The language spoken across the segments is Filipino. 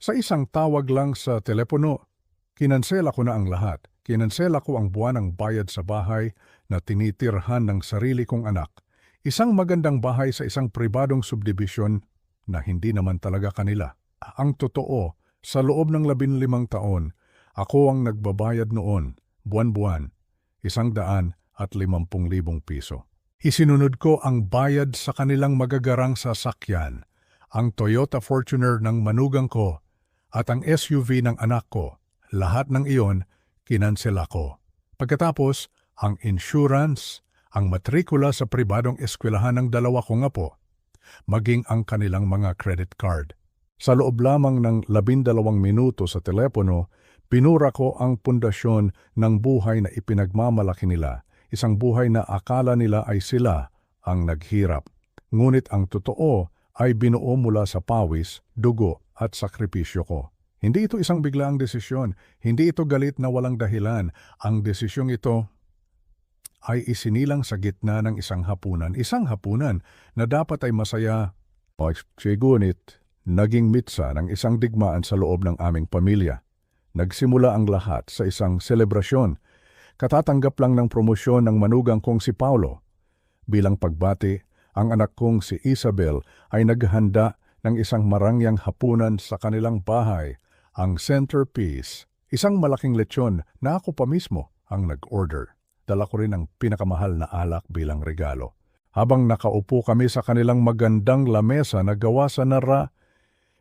Sa isang tawag lang sa telepono, kinansela ko na ang lahat. Kinansela ko ang buwanang bayad sa bahay na tinitirhan ng sarili kong anak. Isang magandang bahay sa isang pribadong subdivision na hindi naman talaga kanila. Ang totoo, sa loob ng 15 taon, ako ang nagbabayad noon, buwan-buwan, 150,000 piso. Isinunod ko ang bayad sa kanilang magagarang sasakyan, ang Toyota Fortuner ng manugang ko at ang SUV ng anak ko. Lahat ng iyon, kinansela ko. Pagkatapos, ang insurance, ang matrikula sa pribadong eskwelahan ng 2 kong apo, maging ang kanilang mga credit card. Sa loob lamang ng 12 minuto sa telepono, pinura ko ang pundasyon ng buhay na ipinagmamalaki nila, isang buhay na akala nila ay sila ang naghirap. Ngunit ang totoo ay binuo mula sa pawis, dugo at sakripisyo ko. Hindi ito isang biglaang desisyon, hindi ito galit na walang dahilan. Ang desisyong ito ay isinilang sa gitna ng isang hapunan na dapat ay masaya. Ngunit naging mitsa ng isang digmaan sa loob ng aming pamilya. Nagsimula ang lahat sa isang selebrasyon. Katatanggap lang ng promosyon ng manugang kong si Paulo. Bilang pagbati, ang anak kong si Isabel ay naghanda ng isang marangyang hapunan sa kanilang bahay. Ang centerpiece, isang malaking lechon na ako pa mismo ang nag-order. Dala ko rin ang pinakamahal na alak bilang regalo. Habang nakaupo kami sa kanilang magandang lamesa na gawa sa nara,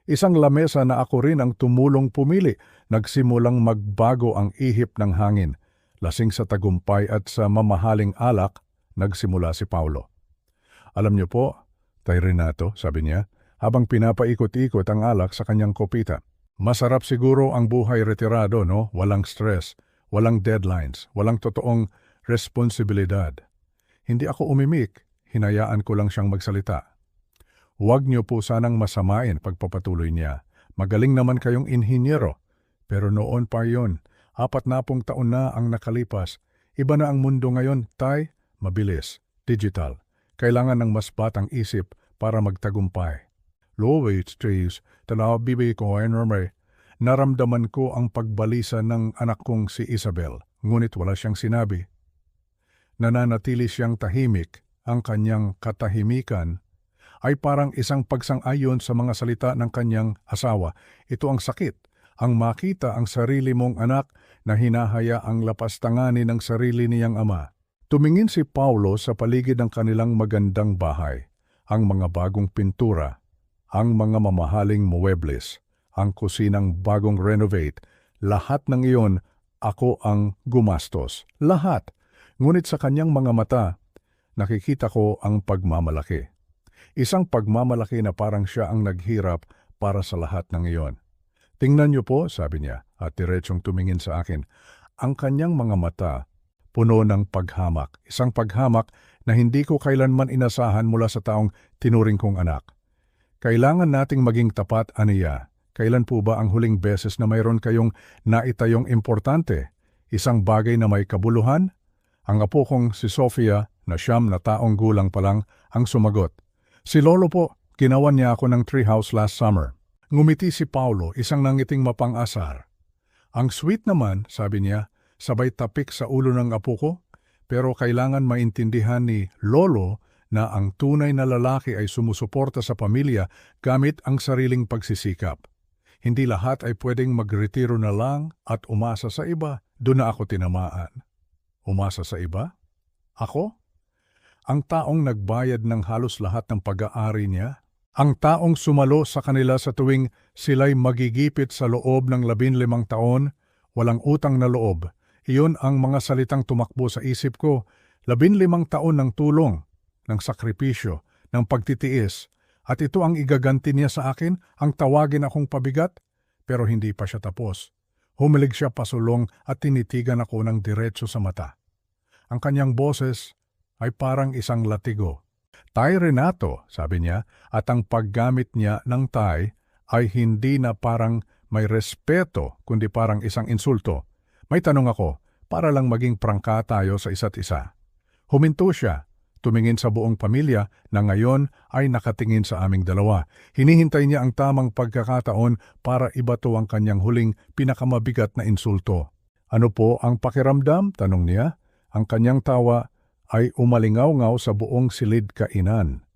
isang lamesa na ako rin ang tumulong pumili, nagsimulang magbago ang ihip ng hangin. Lasing sa tagumpay at sa mamahaling alak, nagsimula si Paulo. Alam niyo po, Tay Renato, sabi niya, habang pinapaikot-ikot ang alak sa kanyang kopita. Masarap siguro ang buhay retirado, no? Walang stress, walang deadlines, walang totoong responsibilidad. Hindi ako umimik, hinayaan ko lang siyang magsalita. Huwag niyo po sanang masamain, pagpapatuloy niya. Magaling naman kayong inhinyero, pero noon pa yon, 40 taon na ang nakalipas. Iba na ang mundo ngayon, Tay, mabilis, digital. Kailangan ng mas batang isip para magtagumpay. Low-wage trees, bibi ko ay normal. Naramdaman ko ang pagbalisa ng anak kong si Isabel, ngunit wala siyang sinabi. Nananatili siyang tahimik, ang kanyang katahimikan ay parang isang pagsang-ayon sa mga salita ng kanyang asawa. Ito ang sakit, ang makita ang sarili mong anak na hinahaya ang lapastanganin ng sarili niyang ama. Tumingin si Paulo sa paligid ng kanilang magandang bahay, ang mga bagong pintura, ang mga mamahaling muebles, ang kusinang bagong renovate, lahat ng iyon ako ang gumastos. Lahat. Ngunit sa kanyang mga mata, nakikita ko ang pagmamalaki. Isang pagmamalaki na parang siya ang naghirap para sa lahat ng iyon. Tingnan niyo po, sabi niya, at diretsong tumingin sa akin. Ang kanyang mga mata, puno ng paghamak. Isang paghamak na hindi ko kailanman inasahan mula sa taong tinuring kong anak. Kailangan nating maging tapat, aniya. Kailan po ba ang huling beses na mayroon kayong naitayong importante? Isang bagay na may kabuluhan? Ang apo kong si Sofia, na 9 na taong gulang pa lang, ang sumagot. Si Lolo po, ginawan niya ako ng treehouse last summer. Ngumiti si Paulo, isang nangiting mapang-asar. Ang sweet naman, sabi niya, sabay tapik sa ulo ng apo ko, pero kailangan maintindihan ni Lolo na ang tunay na lalaki ay sumusuporta sa pamilya gamit ang sariling pagsisikap. Hindi lahat ay pwedeng magretiro na lang at umasa sa iba. Doon na ako tinamaan. Umasa sa iba? Ako? Ang taong nagbayad ng halos lahat ng pag-aari niya? Ang taong sumalo sa kanila sa tuwing sila'y magigipit sa loob ng 15 taon, walang utang na loob. Iyon ang mga salitang tumakbo sa isip ko. 15 taon ng tulong, ng sakripisyo, ng pagtitiis, at ito ang igaganti niya sa akin, ang tawagin akong pabigat, pero hindi pa siya tapos. Humilig siya pasulong at tinitigan ako ng diretso sa mata. Ang kanyang boses ay parang isang latigo. Tay Renato, sabi niya, at ang paggamit niya ng tay ay hindi na parang may respeto, kundi parang isang insulto. May tanong ako, para lang maging prangka tayo sa isa't isa. Huminto siya. tumingin sa buong pamilya na ngayon ay nakatingin sa aming dalawa. Hinihintay niya ang tamang pagkakataon para ibato ang kanyang huling pinakamabigat na insulto. Ano po ang pakiramdam? Tanong niya. Ang kanyang tawa ay umalingaw-ngaw sa buong silid kainan.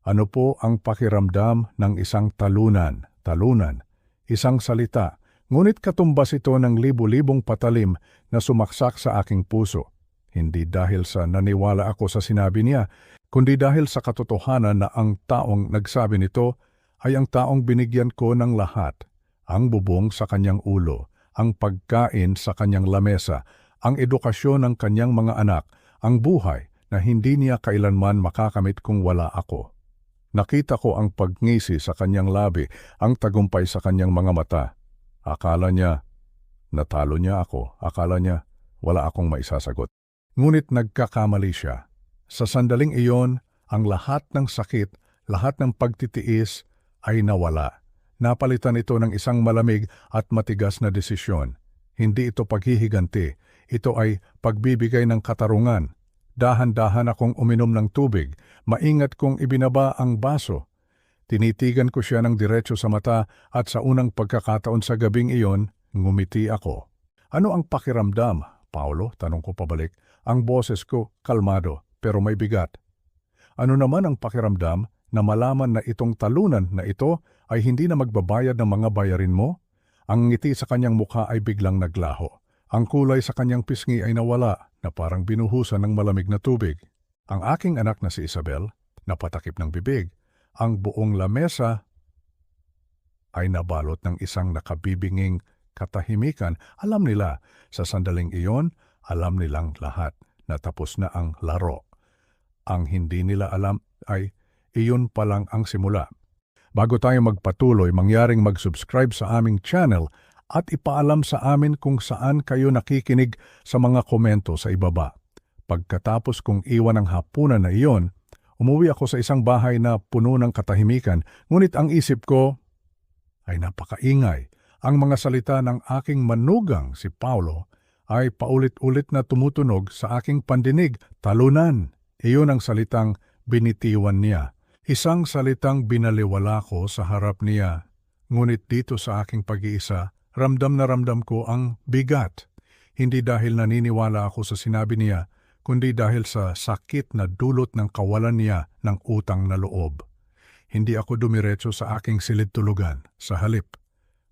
Ano po ang pakiramdam ng isang talunan? Talunan. Isang salita. Ngunit katumbas ito ng libu-libong patalim na sumaksak sa aking puso. Hindi dahil sa naniwala ako sa sinabi niya, kundi dahil sa katotohanan na ang taong nagsabi nito ay ang taong binigyan ko ng lahat. Ang bubong sa kanyang ulo, ang pagkain sa kanyang lamesa, ang edukasyon ng kanyang mga anak, ang buhay na hindi niya kailanman makakamit kung wala ako. Nakita ko ang pagngisi sa kanyang labi, ang tagumpay sa kanyang mga mata. Akala niya, natalo niya ako. Akala niya, wala akong maisasagot. Ngunit nagkakamali siya. Sa sandaling iyon, ang lahat ng sakit, lahat ng pagtitiis ay nawala. Napalitan ito ng isang malamig at matigas na desisyon. Hindi ito paghihiganti. Ito ay pagbibigay ng katarungan. Dahan-dahan akong uminom ng tubig. Maingat kong ibinaba ang baso. Tinitigan ko siya ng diretso sa mata at sa unang pagkakataon sa gabing iyon, ngumiti ako. Ano ang pakiramdam, Paulo? Tanong ko pabalik. Ang boses ko, kalmado, pero may bigat. Ano naman ang pakiramdam na malaman na itong talunan na ito ay hindi na magbabayad ng mga bayarin mo? Ang ngiti sa kanyang mukha ay biglang naglaho. Ang kulay sa kanyang pisngi ay nawala na parang binuhusan ng malamig na tubig. Ang aking anak na si Isabel, napatakip ng bibig. Ang buong lamesa ay nabalot ng isang nakabibinging katahimikan. Alam nila, sa sandaling iyon, alam nilang lahat na tapos na ang laro. Ang hindi nila alam ay iyon pa lang ang simula. Bago tayo magpatuloy, mangyaring mag-subscribe sa aming channel at ipaalam sa amin kung saan kayo nakikinig sa mga komento sa ibaba. Pagkatapos kong iwan ang hapunan na iyon, umuwi ako sa isang bahay na puno ng katahimikan, ngunit ang isip ko ay napakaingay. Ang mga salita ng aking manugang si Paulo ay paulit-ulit na tumutunog sa aking pandinig, talunan. Iyon ang salitang binitiwan niya. Isang salitang binaliwala ko sa harap niya. Ngunit dito sa aking pag-iisa, ramdam na ramdam ko ang bigat. Hindi dahil naniniwala ako sa sinabi niya, kundi dahil sa sakit na dulot ng kawalan niya ng utang na loob. Hindi ako dumiretso sa aking silid tulugan. Sa halip,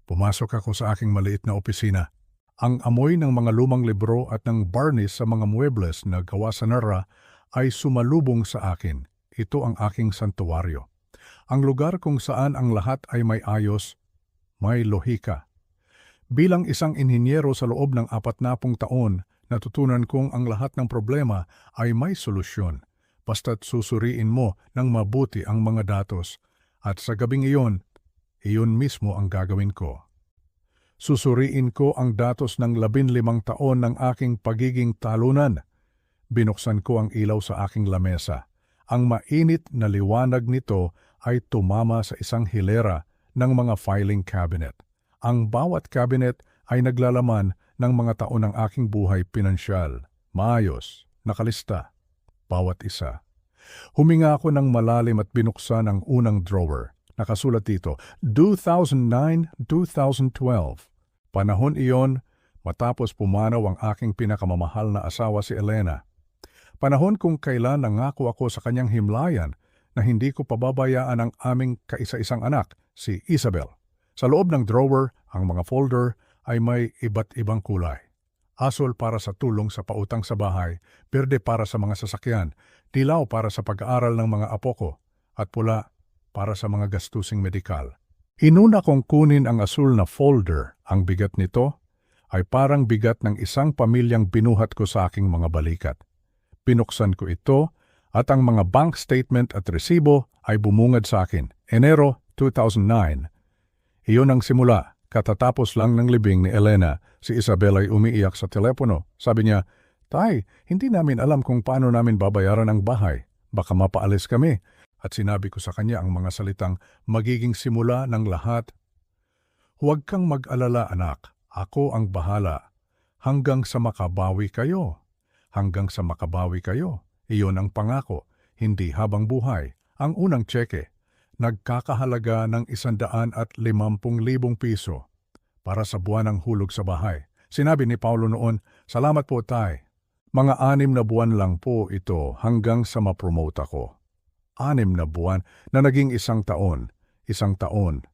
pumasok ako sa aking maliit na opisina. Ang amoy ng mga lumang libro at ng varnish sa mga muebles na gawa sa Nara ay sumalubong sa akin. Ito ang aking santuwaryo. Ang lugar kung saan ang lahat ay may ayos, may lohika. Bilang isang inhinyero sa loob ng 40 taon, natutunan kong ang lahat ng problema ay may solusyon. Basta't susuriin mo ng mabuti ang mga datos. At sa gabing iyon mismo ang gagawin ko. Susuriin ko ang datos ng 15 taon ng aking pagiging talunan. Binuksan ko ang ilaw sa aking lamesa. Ang mainit na liwanag nito ay tumama sa isang hilera ng mga filing cabinet. Ang bawat cabinet ay naglalaman ng mga taon ng aking buhay pinansyal. Maayos, nakalista, bawat isa. Huminga ako ng malalim at binuksan ang unang drawer. Nakasulat dito, 2009-2012. Panahon iyon, matapos pumanaw ang aking pinakamamahal na asawa si Elena. Panahon kung kailan nangako ako sa kanyang himlayan na hindi ko pababayaan ang aming kaisa-isang anak, si Isabel. Sa loob ng drawer, ang mga folder ay may iba't ibang kulay. Asul para sa tulong sa pautang sa bahay, berde para sa mga sasakyan, dilaw para sa pag-aaral ng mga apo ko, at pula para sa mga gastusing medikal. Inuna kong kunin ang asul na folder. Ang bigat nito ay parang bigat ng isang pamilyang binuhat ko sa aking mga balikat. Binuksan ko ito at ang mga bank statement at resibo ay bumungad sa akin. Enero 2009. Iyon ang simula. Katatapos lang ng libing ni Elena, si Isabel ay umiiyak sa telepono. Sabi niya, "Tay, hindi namin alam kung paano namin babayaran ang bahay. Baka mapaalis kami." At sinabi ko sa kanya ang mga salitang magiging simula ng lahat. "Huwag kang mag-alala, anak. Ako ang bahala. Hanggang sa makabawi kayo. Hanggang sa makabawi kayo." Iyon ang pangako, hindi habang buhay. Ang unang tseke, nagkakahalaga ng 150,000 piso para sa buwan ng hulog sa bahay. Sinabi ni Paulo noon, "Salamat po, Tay. Mga 6 na buwan lang po ito hanggang sa ma-promote ako." 6 na buwan na naging 1 taon, 1 taon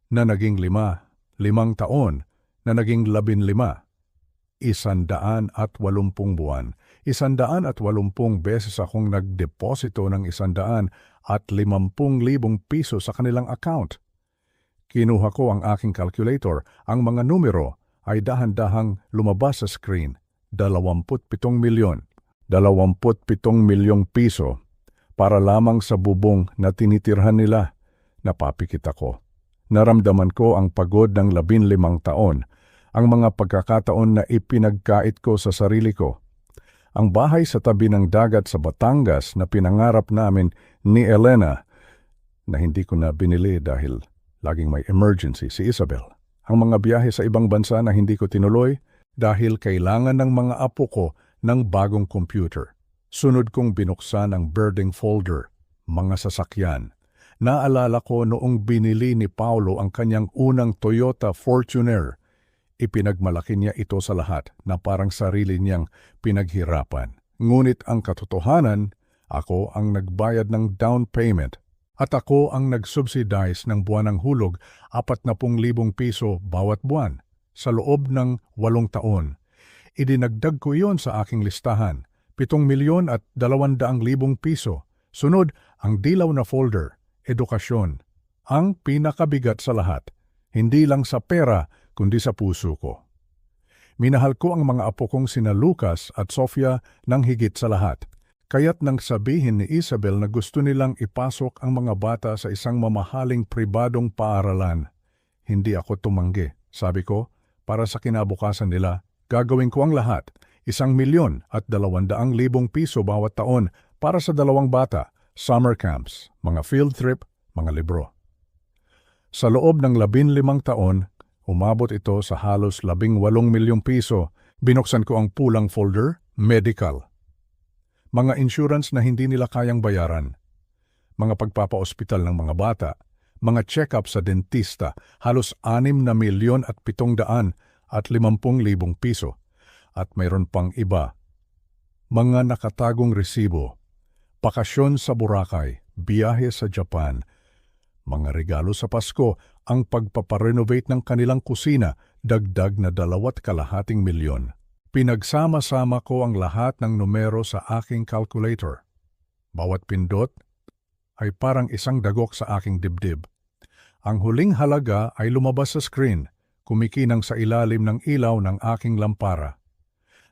na naging 5, 5 taon na naging 15, 180 buwan. 180 beses akong nagdeposito ng 150,000 piso sa kanilang account. Kinuha ko ang aking calculator. Ang mga numero ay dahan-dahang lumabas sa screen. 27 milyon. 27 milyong piso para lamang sa bubong na tinitirhan nila. Napapikit ako. Naramdaman ko ang pagod ng 15 taon, ang mga pagkakataon na ipinagkait ko sa sarili ko. Ang bahay sa tabi ng dagat sa Batangas na pinangarap namin ni Elena na hindi ko na binili dahil laging may emergency si Isabel. Ang mga biyahe sa ibang bansa na hindi ko tinuloy dahil kailangan ng mga apo ko ng bagong computer. Sunod kong binuksan ang birding folder, mga sasakyan. Naalala ko noong binili ni Paulo ang kanyang unang Toyota Fortuner. Ipinagmalaki niya ito sa lahat na parang sarili niyang pinaghirapan. Ngunit ang katotohanan, ako ang nagbayad ng down payment at ako ang nag-subsidize ng buwan ng hulog 40,000 piso bawat buwan sa loob ng 8 taon. Idinagdag ko iyon sa aking listahan, 7,200,000 piso. Sunod, ang dilaw na folder, edukasyon. Ang pinakabigat sa lahat, hindi lang sa pera, kundi sa puso ko. Minahal ko ang mga apo kong sina Lucas at Sofia ng higit sa lahat. Kaya't nang sabihin ni Isabel na gusto nilang ipasok ang mga bata sa isang mamahaling pribadong paaralan, hindi ako tumanggi. Sabi ko, para sa kinabukasan nila, gagawin ko ang lahat. 1,200,000 piso bawat taon para sa 2 bata, summer camps, mga field trip, mga libro. Sa loob ng 15 taon, umabot ito sa halos 18 milyong piso. Binuksan ko ang pulang folder, medical. Mga insurance na hindi nila kayang bayaran. Mga pagpapa-ospital ng mga bata. Mga check-up sa dentista, halos 6,750,000 piso. At mayroon pang iba. Mga nakatagong resibo. Bakasyon sa Boracay, biyahe sa Japan. Mga regalo sa Pasko, ang pagpaparenovate ng kanilang kusina, dagdag na 2,2 milyon. Pinagsama-sama ko ang lahat ng numero sa aking calculator. Bawat pindot ay parang isang dagok sa aking dibdib. Ang huling halaga ay lumabas sa screen, kumikinang sa ilalim ng ilaw ng aking lampara.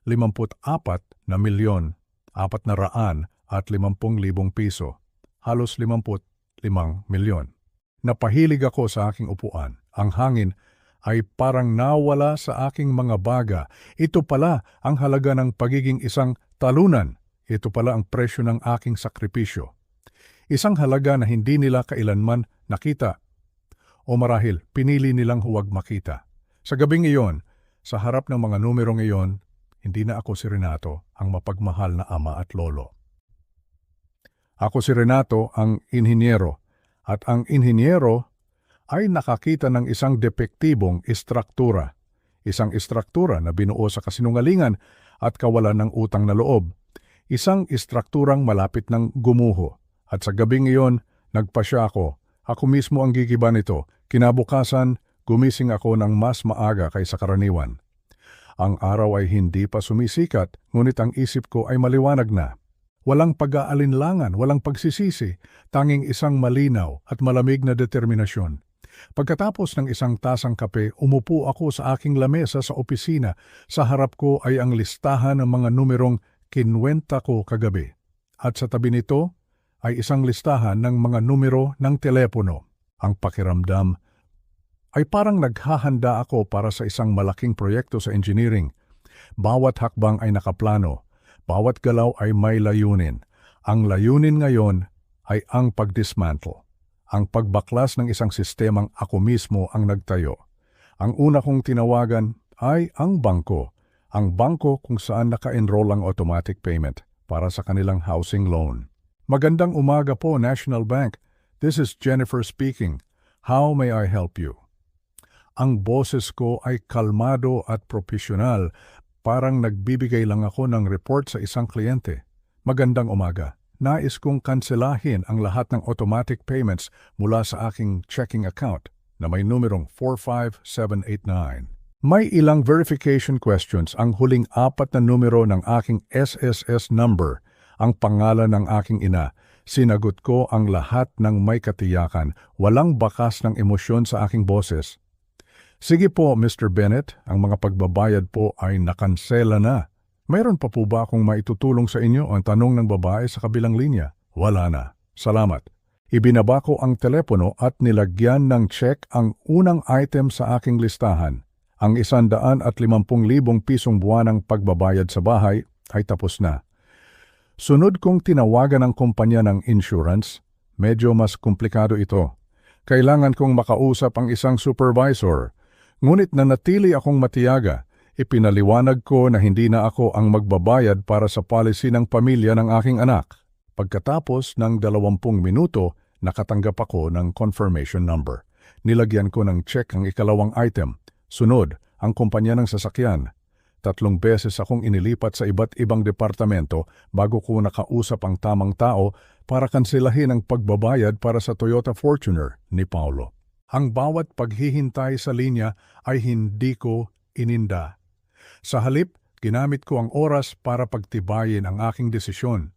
54,450,000 piso, halos 55 milyon. Napahilig ako sa aking upuan. Ang hangin ay parang nawala sa aking mga baga. Ito pala ang halaga ng pagiging isang talunan. Ito pala ang presyo ng aking sakripisyo. Isang halaga na hindi nila kailanman nakita. O marahil, pinili nilang huwag makita. Sa gabing iyon, sa harap ng mga numerong iyon, hindi na ako si Renato, ang mapagmahal na ama at lolo. Ako si Renato, ang inhinyero. At ang inhinyero ay nakakita ng isang depektibong istruktura. Isang istruktura na binuo sa kasinungalingan at kawalan ng utang na loob. Isang istrukturang malapit ng gumuho. At sa gabing iyon, nagpasya ako. Ako mismo ang gigiba nito. Kinabukasan, gumising ako ng mas maaga kaysa karaniwan. Ang araw ay hindi pa sumisikat, ngunit ang isip ko ay maliwanag na. Walang pag-aalinlangan, walang pagsisisi, tanging isang malinaw at malamig na determinasyon. Pagkatapos ng isang tasang kape, umupo ako sa aking lamesa sa opisina. Sa harap ko ay ang listahan ng mga numerong kinwenta ko kagabi. At sa tabi nito ay isang listahan ng mga numero ng telepono. Ang pakiramdam ay parang naghahanda ako para sa isang malaking proyekto sa engineering. Bawat hakbang ay nakaplano. Bawat galaw ay may layunin. Ang layunin ngayon ay ang pagdismantle. Ang pagbaklas ng isang sistemang ako mismo ang nagtayo. Ang una kong tinawagan ay ang bangko. Ang bangko kung saan naka-enroll ang automatic payment. para sa kanilang housing loan. Magandang umaga po, National Bank. This is Jennifer speaking. How may I help you? Ang boses ko ay kalmado at profesional, parang nagbibigay lang ako ng report sa isang kliyente. Magandang umaga. Nais kong kanselahin ang lahat ng automatic payments mula sa aking checking account na may numerong 45789. May ilang verification questions. Ang huling 4 na numero ng aking SSS number, ang pangalan ng aking ina. Sinagot ko ang lahat ng may katiyakan, walang bakas ng emosyon sa aking boses. Sige po, Mr. Bennett, ang mga pagbabayad po ay nakansela na. Mayroon pa po ba akong maitutulong sa inyo? Ang tanong ng babae sa kabilang linya. Wala na. Salamat. Ibinaba ko ang telepono at nilagyan ng check ang unang item sa aking listahan. Ang 150,000 pisong buwanang pagbabayad sa bahay ay tapos na. Sunod kong tinawagan ang kumpanya ng insurance. Medyo mas komplikado ito. Kailangan kong makausap ang isang supervisor. Ngunit nanatili akong matiyaga. Ipinaliwanag ko na hindi na ako ang magbabayad para sa policy ng pamilya ng aking anak. Pagkatapos ng 20 minuto, nakatanggap ako ng confirmation number. Nilagyan ko ng check ang ikalawang item. Sunod, ang kumpanya ng sasakyan. 3 beses akong inilipat sa iba't ibang departamento bago ko nakausap ang tamang tao para kanselahin ang pagbabayad para sa Toyota Fortuner ni Paulo. Ang bawat paghihintay sa linya ay hindi ko ininda. Sa halip, ginamit ko ang oras para pagtibayin ang aking desisyon.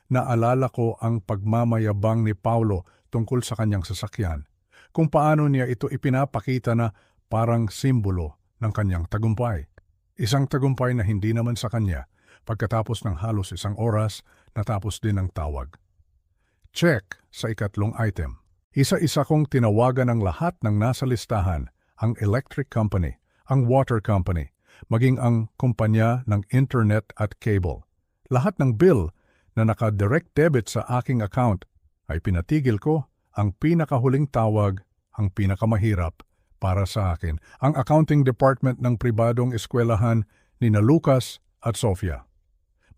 Naalala ko ang pagmamayabang ni Paulo tungkol sa kanyang sasakyan, kung paano niya ito ipinapakita na parang simbolo ng kanyang tagumpay. Isang tagumpay na hindi naman sa kanya. Pagkatapos ng halos 1 oras, natapos din ang tawag. Check sa ikatlong item. Isa-isa kong tinawagan ang lahat ng nasa listahan, ang electric company, ang water company, maging ang kumpanya ng internet at cable. Lahat ng bill na naka-direct debit sa aking account ay pinatigil ko. Ang pinakahuling tawag, ang pinakamahirap para sa akin, ang accounting department ng pribadong eskwelahan ni Lucas at Sofia.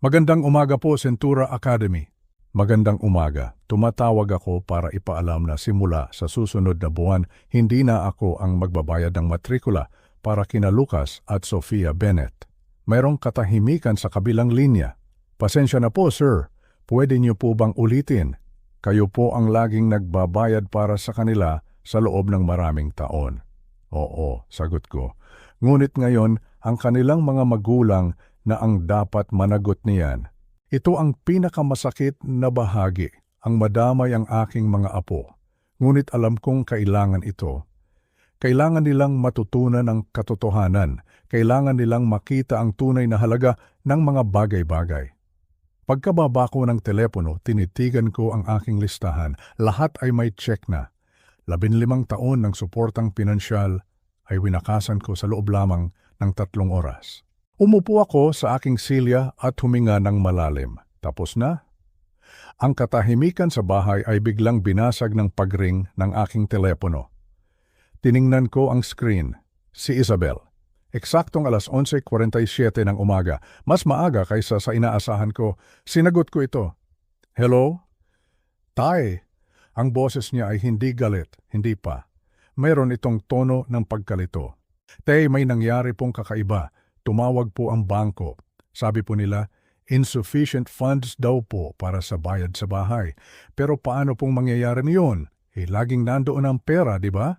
Magandang umaga po, Centura Academy. Magandang umaga. Tumatawag ako para ipaalam na simula sa susunod na buwan, hindi na ako ang magbabayad ng matrikula para kina Lucas at Sofia Bennett. Mayroong katahimikan sa kabilang linya. Pasensya na po, sir. Pwede niyo po bang ulitin? Kayo po ang laging nagbabayad para sa kanila sa loob ng maraming taon. Oo, sagot ko. Ngunit ngayon, ang kanilang mga magulang na ang dapat managot niyan. Ito ang pinakamasakit na bahagi, ang madamay ang aking mga apo. Ngunit alam kong kailangan ito. Kailangan nilang matutunan ang katotohanan. Kailangan nilang makita ang tunay na halaga ng mga bagay-bagay. Pagkababa ko ng telepono, tinitigan ko ang aking listahan. Lahat ay may check na. 15 taon ng suportang pinansyal ay winakasan ko sa loob lamang ng 3 oras. Umupo ako sa aking silya at huminga ng malalim. Tapos na? Ang katahimikan sa bahay ay biglang binasag ng pagring ng aking telepono. Tiningnan ko ang screen. Si Isabel. Eksaktong alas 11:47 ng umaga. Mas maaga kaysa sa inaasahan ko. Sinagot ko ito. Hello? Tay. Ang boses niya ay hindi galit, hindi pa. Mayroon itong tono ng pagkalito. Tay, may nangyari pong kakaiba. Tumawag po ang bangko. Sabi po nila, insufficient funds daw po para sa bayad sa bahay. Pero paano pong mangyayari niyon? Laging nandoon ang pera, di ba?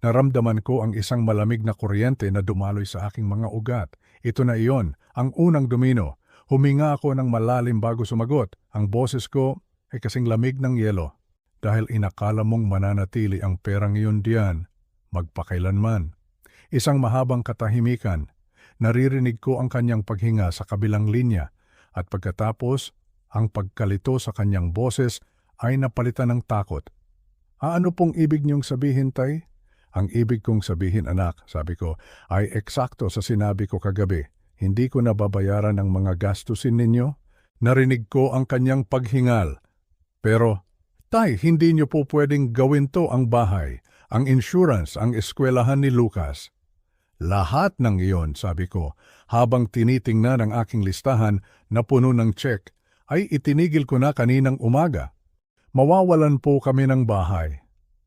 Naramdaman ko ang isang malamig na kuryente na dumaloy sa aking mga ugat. Ito na iyon, ang unang domino. Huminga ako ng malalim bago sumagot. Ang boses ko ay kasing lamig ng yelo. Dahil inakala mong mananatili ang perang iyon diyan, magpakailanman. Isang mahabang katahimikan. Naririnig ko ang kanyang paghinga sa kabilang linya at pagkatapos, ang pagkalito sa kanyang boses ay napalitan ng takot. Ano pong ibig niyong sabihin, tay? Ang ibig kong sabihin, anak, sabi ko, ay eksakto sa sinabi ko kagabi. Hindi ko nababayaran ang mga gastusin ninyo. Narinig ko ang kanyang paghingal. Pero, tay, hindi niyo po pwedeng gawin to ang bahay, ang insurance, ang eskwelahan ni Lucas. Lahat ng iyon, sabi ko, habang tinitingnan ang aking listahan na puno ng check, ay itinigil ko na kaninang umaga. Mawawalan po kami ng bahay.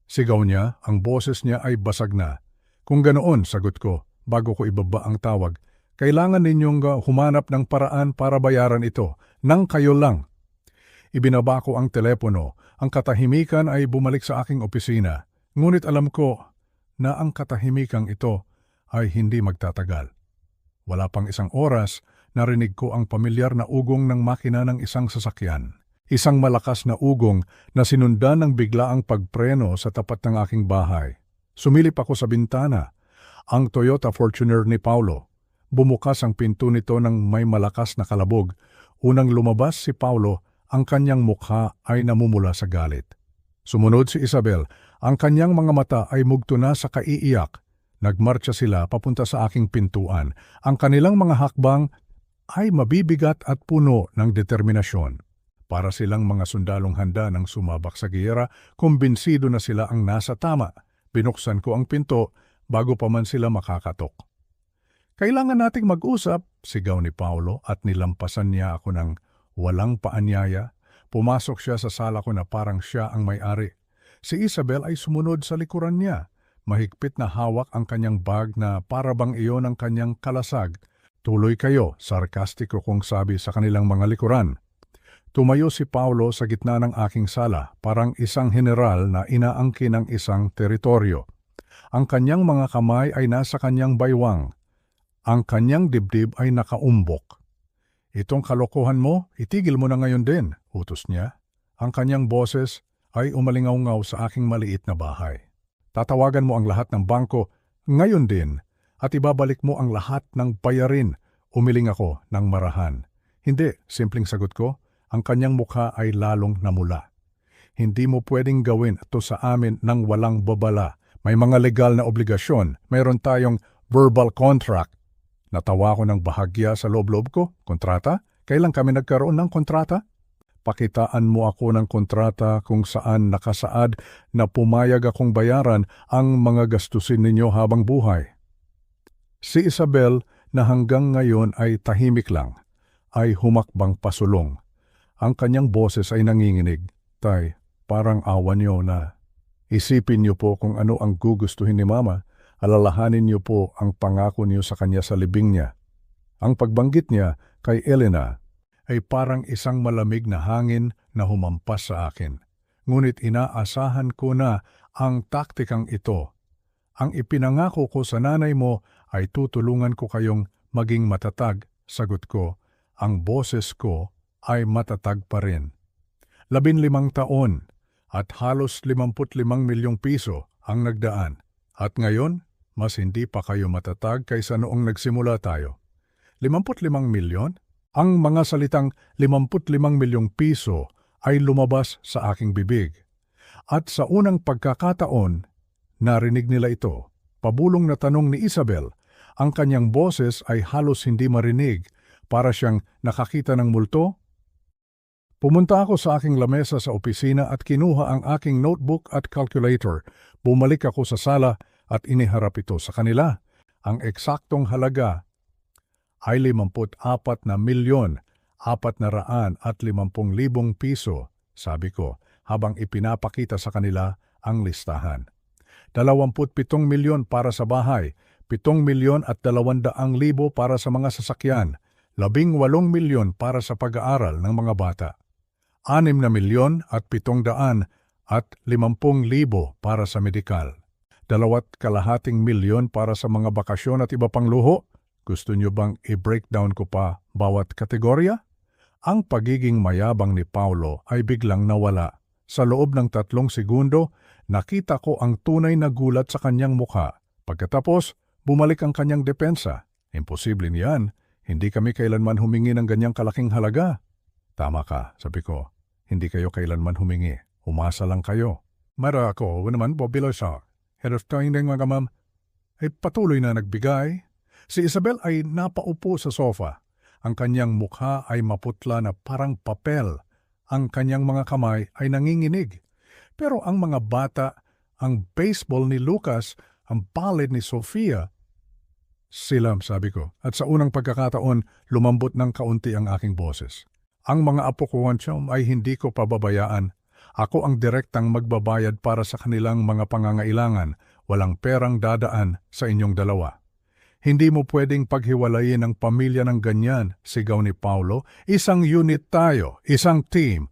Sigaw niya, ang boses niya ay basag na. Kung ganoon, sagot ko, bago ko ibaba ang tawag, kailangan ninyong humanap ng paraan para bayaran ito, nang kayo lang. Ibinaba ko ang telepono, ang katahimikan ay bumalik sa aking opisina, ngunit alam ko na ang katahimikang ito ay hindi magtatagal. Wala pang isang oras, narinig ko ang pamilyar na ugong ng makina ng isang sasakyan. Isang malakas na ugong na sinundan ng biglaang pagpreno sa tapat ng aking bahay. Sumilip ako sa bintana. Ang Toyota Fortuner ni Paulo. Bumukas ang pinto nito ng may malakas na kalabog. Unang lumabas si Paulo, ang kanyang mukha ay namumula sa galit. Sumunod si Isabel, ang kanyang mga mata ay mugto na sa kaiiyak. Nagmarcha sila papunta sa aking pintuan. Ang kanilang mga hakbang ay mabibigat at puno ng determinasyon. Para silang mga sundalong handa ng sumabak sa giyera, kumbinsido na sila ang nasa tama. Binuksan ko ang pinto bago pa man sila makakatok. Kailangan nating mag-usap, sigaw ni Paulo at nilampasan niya ako ng walang paanyaya. Pumasok siya sa sala ko na parang siya ang may-ari. Si Isabel ay sumunod sa likuran niya. Mahigpit na hawak ang kanyang bag na parabang iyon ang kanyang kalasag. Tuloy kayo, sarkastiko kong sabi sa kanilang mga likuran. Tumayo si Paulo sa gitna ng aking sala, parang isang general na inaangkin ng isang teritoryo. Ang kanyang mga kamay ay nasa kanyang baywang. Ang kanyang dibdib ay nakaumbok. Itong kalokohan mo, itigil mo na ngayon din, utos niya. Ang kanyang boses ay umalingaw-ngaw sa aking maliit na bahay. Tatawagan mo ang lahat ng bangko ngayon din at ibabalik mo ang lahat ng bayarin. Umiling ako ng marahan. Hindi, simpleng sagot ko. Ang kanyang mukha ay lalong namula. Hindi mo pwedeng gawin ito sa amin ng walang babala. May mga legal na obligasyon. Mayroon tayong verbal contract. Natawa ko ng bahagya sa loob-loob ko. Kontrata? Kailan kami nagkaroon ng kontrata? Pakitaan mo ako ng kontrata kung saan nakasaad na pumayag akong bayaran ang mga gastusin ninyo habang buhay. Si Isabel, na hanggang ngayon ay tahimik lang, ay humakbang pasulong. Ang kanyang boses ay nanginginig. Tay, parang awa niyo na. Isipin niyo po kung ano ang gugustuhin ni Mama. Alalahanin niyo po ang pangako niyo sa kanya sa libing niya. Ang pagbanggit niya kay Elena ay parang isang malamig na hangin na humampas sa akin. Ngunit inaasahan ko na ang taktikang ito. Ang ipinangako ko sa nanay mo ay tutulungan ko kayong maging matatag, sagot ko. Ang boses ko ay matatag pa rin. 15 taon at halos 55 milyong piso ang nagdaan. At ngayon, mas hindi pa kayo matatag kaysa noong nagsimula tayo. 55 milyon? Ang mga salitang 55 milyong piso ay lumabas sa aking bibig. At sa unang pagkakataon, narinig nila ito. Pabulong na tanong ni Isabel. Ang kanyang boses ay halos hindi marinig, para siyang nakakita ng multo. Pumunta ako sa aking lamesa sa opisina at kinuha ang aking notebook at calculator. Bumalik ako sa sala at iniharap ito sa kanila. Ang eksaktong halaga ay 54,450,000 piso, sabi ko, habang ipinapakita sa kanila ang listahan. 27 milyon para sa bahay, 7,200,000 para sa mga sasakyan, 18 milyon para sa pag-aaral ng mga bata, 6,750,000 para sa medikal, 2,2 milyon para sa mga bakasyon at iba pang luho. Gusto niyo bang i-breakdown ko pa bawat kategorya? Ang pagiging mayabang ni Paulo ay biglang nawala. Sa loob ng 3 segundo, nakita ko ang tunay na gulat sa kanyang mukha. Pagkatapos, bumalik ang kanyang depensa. Imposible niyan. Hindi kami kailanman humingi ng ganyang kalaking halaga. Tama ka, sabi ko. Hindi kayo kailanman humingi. Umasa lang kayo. Mara ako, naman Bobilo siya. Head of training mga ma'am, ay patuloy na nagbigay. Si Isabel ay napaupo sa sofa. Ang kanyang mukha ay maputla na parang papel. Ang kanyang mga kamay ay nanginginig. Pero ang mga bata, ang baseball ni Lucas, ang palid ni Sofia, sila, sabi ko. At sa unang pagkakataon, lumambot ng kaunti ang aking boses. Ang mga apo ko ay hindi ko pababayaan. Ako ang direktang magbabayad para sa kanilang mga pangangailangan. Walang perang dadaan sa inyong dalawa. Hindi mo pwedeng paghiwalayin ang pamilya ng ganyan, sigaw ni Paulo. Isang unit tayo, isang team.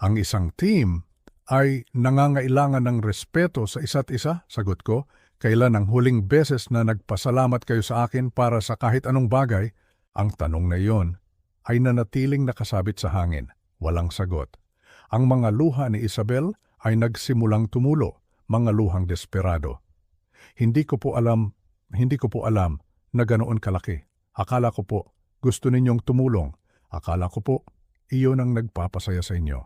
Ang isang team ay nangangailangan ng respeto sa isa't isa, sagot ko. Kailan ang huling beses na nagpasalamat kayo sa akin para sa kahit anong bagay? Ang tanong na iyon ay nanatiling nakasabit sa hangin. Walang sagot. Ang mga luha ni Isabel ay nagsimulang tumulo, mga luhang desperado. Hindi ko po alam na ganoon kalaki. Akala ko po, gusto ninyong tumulong. Akala ko po, iyon ang nagpapasaya sa inyo.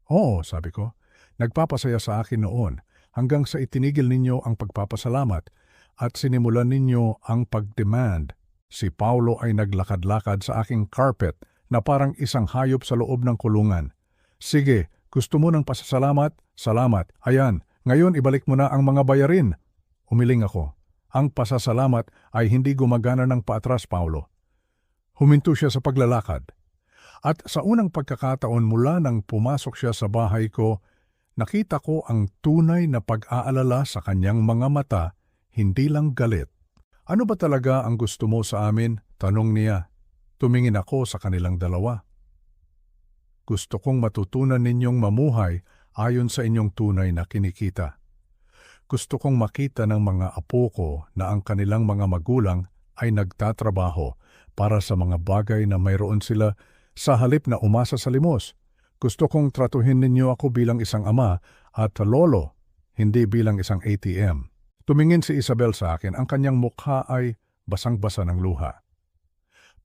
Oo, sabi ko, nagpapasaya sa akin noon hanggang sa itinigil ninyo ang pagpapasalamat at sinimulan ninyo ang pag-demand. Si Paulo ay naglakad-lakad sa aking carpet na parang isang hayop sa loob ng kulungan. Sige, gusto mo ng pasasalamat? Salamat. Ayan, ngayon ibalik mo na ang mga bayarin. Umiling ako. Ang pasasalamat ay hindi gumagana ng paatras, Paulo. Huminto siya sa paglalakad. At sa unang pagkakataon mula nang pumasok siya sa bahay ko, nakita ko ang tunay na pag-aalala sa kanyang mga mata, hindi lang galit. Ano ba talaga ang gusto mo sa amin? Tanong niya. Tumingin ako sa kanilang dalawa. Gusto kong matutunan ninyong mamuhay ayon sa inyong tunay na kinikita. Gusto kong makita ng mga apo ko na ang kanilang mga magulang ay nagtatrabaho para sa mga bagay na mayroon sila sa halip na umasa sa limos. Gusto kong tratuhin ninyo ako bilang isang ama at lolo, hindi bilang isang ATM. Tumingin si Isabel sa akin, ang kanyang mukha ay basang-basa ng luha.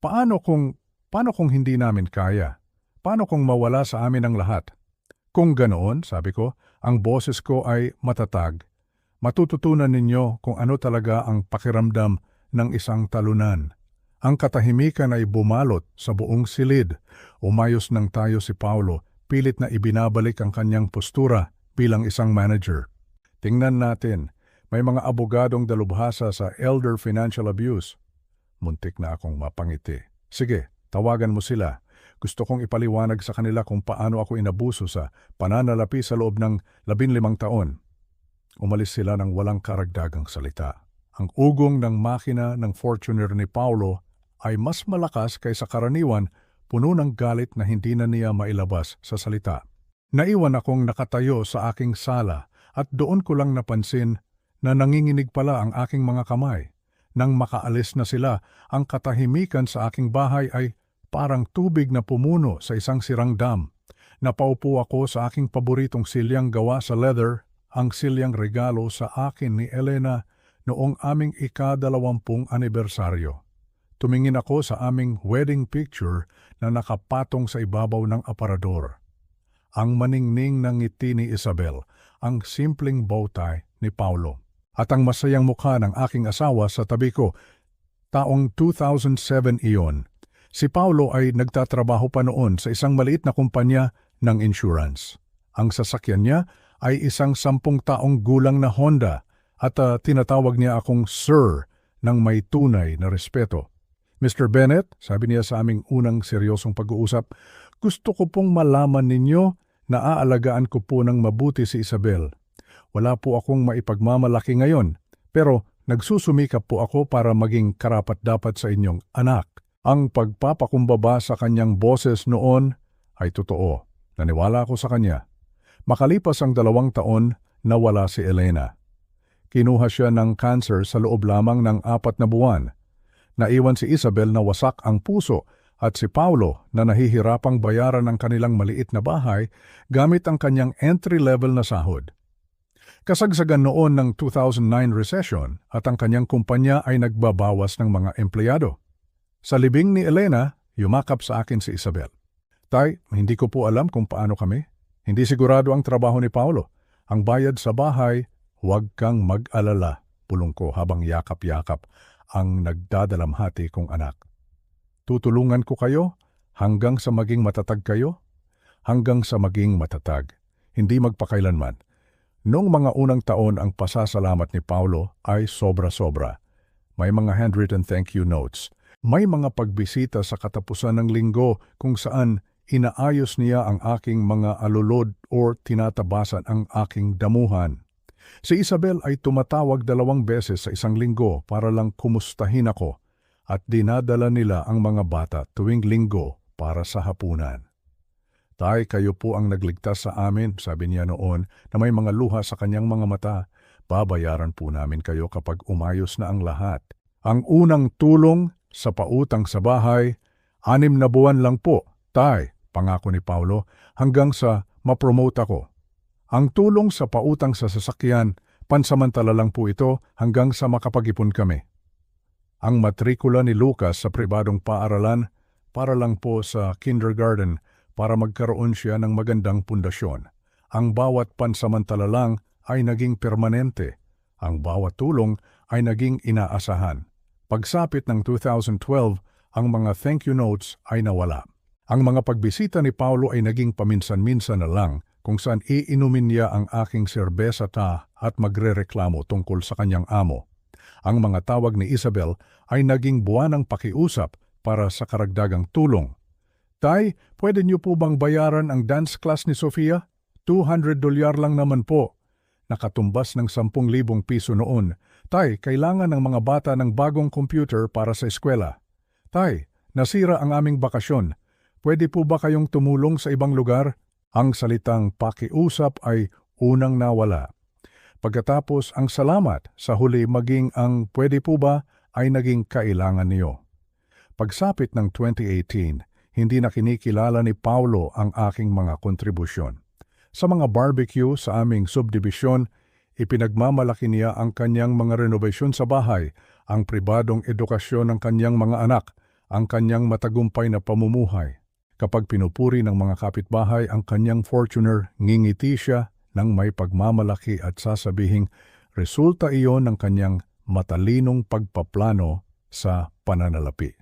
Paano kung hindi namin kaya? Paano kung mawala sa amin ang lahat? Kung ganoon, sabi ko, ang boses ko ay matatag. Matututunan ninyo kung ano talaga ang pakiramdam ng isang talunan. Ang katahimikan ay bumalot sa buong silid. Umayos ng tayo si Paulo, pilit na ibinabalik ang kanyang postura bilang isang manager. Tingnan natin, may mga abogadong dalubhasa sa elder financial abuse. Muntik na akong mapangiti. Sige, tawagan mo sila. Gusto kong ipaliwanag sa kanila kung paano ako inabuso sa pananalapi sa loob ng 15 taon. Umalis sila ng walang karagdagang salita. Ang ugong ng makina ng Fortuner ni Paulo ay mas malakas kaysa karaniwan, puno ng galit na hindi na niya mailabas sa salita. Naiwan akong nakatayo sa aking sala at doon ko lang napansin na nanginginig pala ang aking mga kamay. Nang makaalis na sila, ang katahimikan sa aking bahay ay parang tubig na pumuno sa isang sirang dam. Napaupo ako sa aking paboritong silyang gawa sa leather, ang silyang regalo sa akin ni Elena noong aming ika-20 anibersaryo. Tumingin ako sa aming wedding picture na nakapatong sa ibabaw ng aparador. Ang maningning ng ngiti ni Isabel, ang simpleng bowtie ni Paulo, at ang masayang mukha ng aking asawa sa tabi ko. Taong 2007 iyon. Si Paulo ay nagtatrabaho pa noon sa isang maliit na kumpanya ng insurance. Ang sasakyan niya ay isang 10 taong gulang na Honda at tinatawag niya akong Sir ng may tunay na respeto. Mr. Bennett, sabi niya sa aming unang seryosong pag-uusap, gusto ko pong malaman ninyo na aalagaan ko po ng mabuti si Isabel. Wala po akong maipagmamalaki ngayon, pero nagsusumikap po ako para maging karapat-dapat sa inyong anak. Ang pagpapakumbaba sa kanyang boses noon ay totoo. Naniwala ako sa kanya. Makalipas ang 2 taon, nawala si Elena. Kinuha siya ng cancer sa loob lamang ng 4 na buwan. Naiwan si Isabel na wasak ang puso at si Paulo na nahihirapang bayaran ang kanilang maliit na bahay gamit ang kanyang entry-level na sahod. Kasagsagan noon ng 2009 recession at ang kanyang kumpanya ay nagbabawas ng mga empleyado. Sa libing ni Elena, yumakap sa akin si Isabel. Tay, hindi ko po alam kung paano kami. Hindi sigurado ang trabaho ni Paulo. Ang bayad sa bahay, huwag kang mag-alala, pulong ko habang yakap-yakap ang nagdadalamhati kong anak. Tutulungan ko kayo hanggang sa maging matatag kayo, hanggang sa maging matatag, hindi magpakailanman. Noong mga unang taon ang pasasalamat ni Paulo ay sobra-sobra. May mga handwritten thank you notes. May mga pagbisita sa katapusan ng linggo kung saan inaayos niya ang aking mga alulod o tinatabasan ang aking damuhan. Si Isabel ay tumatawag 2 beses sa isang linggo para lang kumustahin ako at dinadala nila ang mga bata tuwing linggo para sa hapunan. Tay, kayo po ang nagligtas sa amin, sabi niya noon na may mga luha sa kanyang mga mata. Babayaran po namin kayo kapag umayos na ang lahat. Ang unang tulong sa pautang sa bahay, 6 na buwan lang po, tay, pangako ni Paulo, hanggang sa mapromote ako. Ang tulong sa pautang sa sasakyan, pansamantala lang po ito hanggang sa makapag-ipon kami. Ang matrikula ni Lucas sa pribadong paaralan para lang po sa kindergarten para magkaroon siya ng magandang pundasyon. Ang bawat pansamantala lang ay naging permanente. Ang bawat tulong ay naging inaasahan. Pagsapit ng 2012, ang mga thank you notes ay nawala. Ang mga pagbisita ni Paulo ay naging paminsan-minsan na lang kung saan iinumin niya ang aking serbesa at magrereklamo tungkol sa kanyang amo. Ang mga tawag ni Isabel ay naging buwanang pakiusap para sa karagdagang tulong. Tay, pwede niyo po bang bayaran ang dance class ni Sofia? $200 lang naman po. Nakatumbas ng 10,000 piso noon. Tay, kailangan ng mga bata ng bagong computer para sa eskwela. Tay, nasira ang aming bakasyon. Pwede po ba kayong tumulong sa ibang lugar? Ang salitang pakiusap ay unang nawala. Pagkatapos ang salamat, sa huli maging ang pwede po ba ay naging kailangan niyo. Pagsapit ng 2018, hindi na kinikilala ni Paulo ang aking mga kontribusyon. Sa mga barbecue sa aming subdivision, ipinagmamalaki niya ang kanyang mga renovasyon sa bahay, ang pribadong edukasyon ng kanyang mga anak, ang kanyang matagumpay na pamumuhay. Kapag pinupuri ng mga kapitbahay ang kanyang Fortuner, ngingiti siya ng may pagmamalaki at sasabihing resulta iyon ng kanyang matalinong pagpaplano sa pananalapi.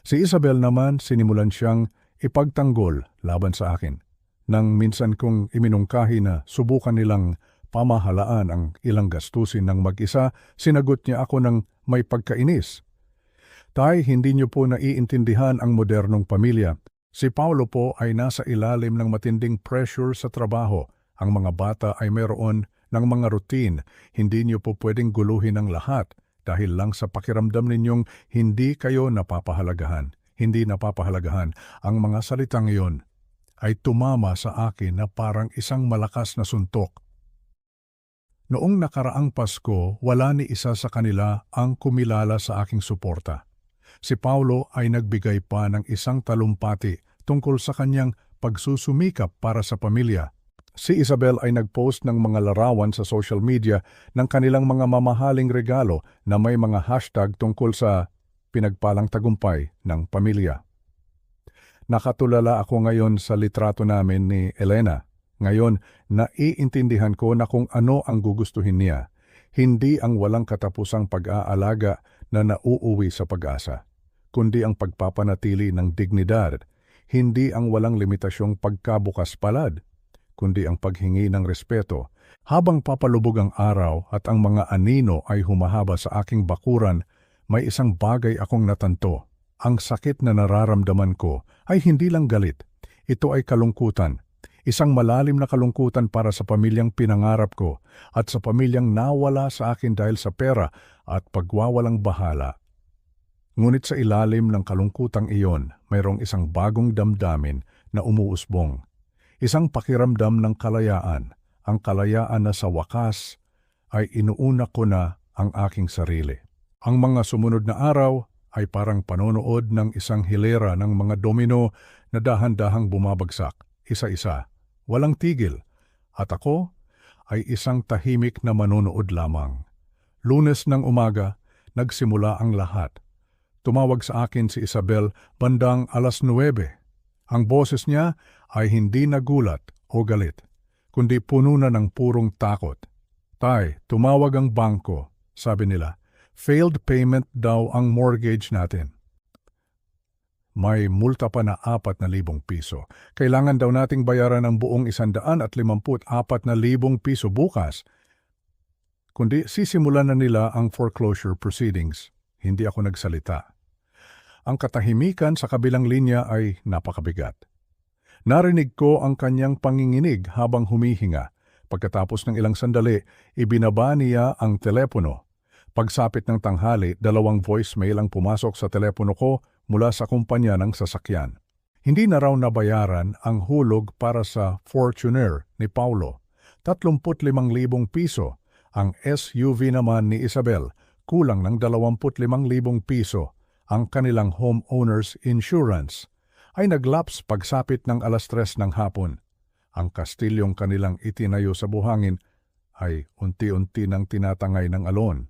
Si Isabel naman sinimulan siyang ipagtanggol laban sa akin. Nang minsan kong iminungkahi na subukan nilang pamahalaan ang ilang gastusin ng mag-isa, sinagot niya ako ng may pagkainis. Tay, hindi niyo po naiintindihan ang modernong pamilya. Si Paulo po ay nasa ilalim ng matinding pressure sa trabaho. Ang mga bata ay mayroon ng mga routine. Hindi niyo po pwedeng guluhin ang lahat dahil lang sa pakiramdam ninyong hindi kayo napapahalagahan. Hindi napapahalagahan. Ang mga salitang iyon ay tumama sa akin na parang isang malakas na suntok. Noong nakaraang Pasko, wala ni isa sa kanila ang kumilala sa aking suporta. Si Paulo ay nagbigay pa ng isang talumpati tungkol sa kanyang pagsusumikap para sa pamilya. Si Isabel ay nagpost ng mga larawan sa social media ng kanilang mga mamahaling regalo na may mga hashtag tungkol sa pinagpalang tagumpay ng pamilya. Nakatulala ako ngayon sa litrato namin ni Elena. Ngayon, naiintindihan ko na kung ano ang gugustuhin niya. Hindi ang walang katapusang pag-aalaga na nauuwi sa pag-asa, kundi ang pagpapanatili ng dignidad. Hindi ang walang limitasyong pagkabukas palad, kundi ang paghingi ng respeto. Habang papalubog ang araw at ang mga anino ay humahaba sa aking bakuran, may isang bagay akong natanto. Ang sakit na nararamdaman ko ay hindi lang galit. Ito ay kalungkutan. Isang malalim na kalungkutan para sa pamilyang pinangarap ko at sa pamilyang nawala sa akin dahil sa pera at pagwawalang bahala. Ngunit sa ilalim ng kalungkutang iyon, mayroong isang bagong damdamin na umuusbong. Isang pakiramdam ng kalayaan. Ang kalayaan na sa wakas ay inuuna ko na ang aking sarili. Ang mga sumunod na araw ay parang panonood ng isang hilera ng mga domino na dahan-dahang bumabagsak, isa-isa, walang tigil. At ako ay isang tahimik na manonood lamang. Lunes ng umaga, nagsimula ang lahat. Tumawag sa akin si Isabel bandang 9:00. Ang boses niya ay hindi nagulat o galit, kundi puno na ng purong takot. Tay, tumawag ang bangko, sabi nila. Failed payment daw ang mortgage natin. May multa pa na 4,000 piso. Kailangan daw nating bayaran ang buong 154,000 piso bukas. Kundi sisimulan na nila ang foreclosure proceedings. Hindi ako nagsalita. Ang katahimikan sa kabilang linya ay napakabigat. Narinig ko ang kanyang panginginig habang humihinga. Pagkatapos ng ilang sandali, ibinaba niya ang telepono. Pagsapit ng tanghali, 2 voicemail ang pumasok sa telepono ko mula sa kumpanya ng sasakyan. Hindi na raw nabayaran ang hulog para sa Fortuner ni Paulo. 35,000 piso. Ang SUV naman ni Isabel, kulang ng 25,000 piso. Ang kanilang homeowner's insurance ay naglaps pagsapit ng 3:00 ng hapon. Ang kastilyong kanilang itinayo sa buhangin ay unti-unti nang tinatangay ng alon.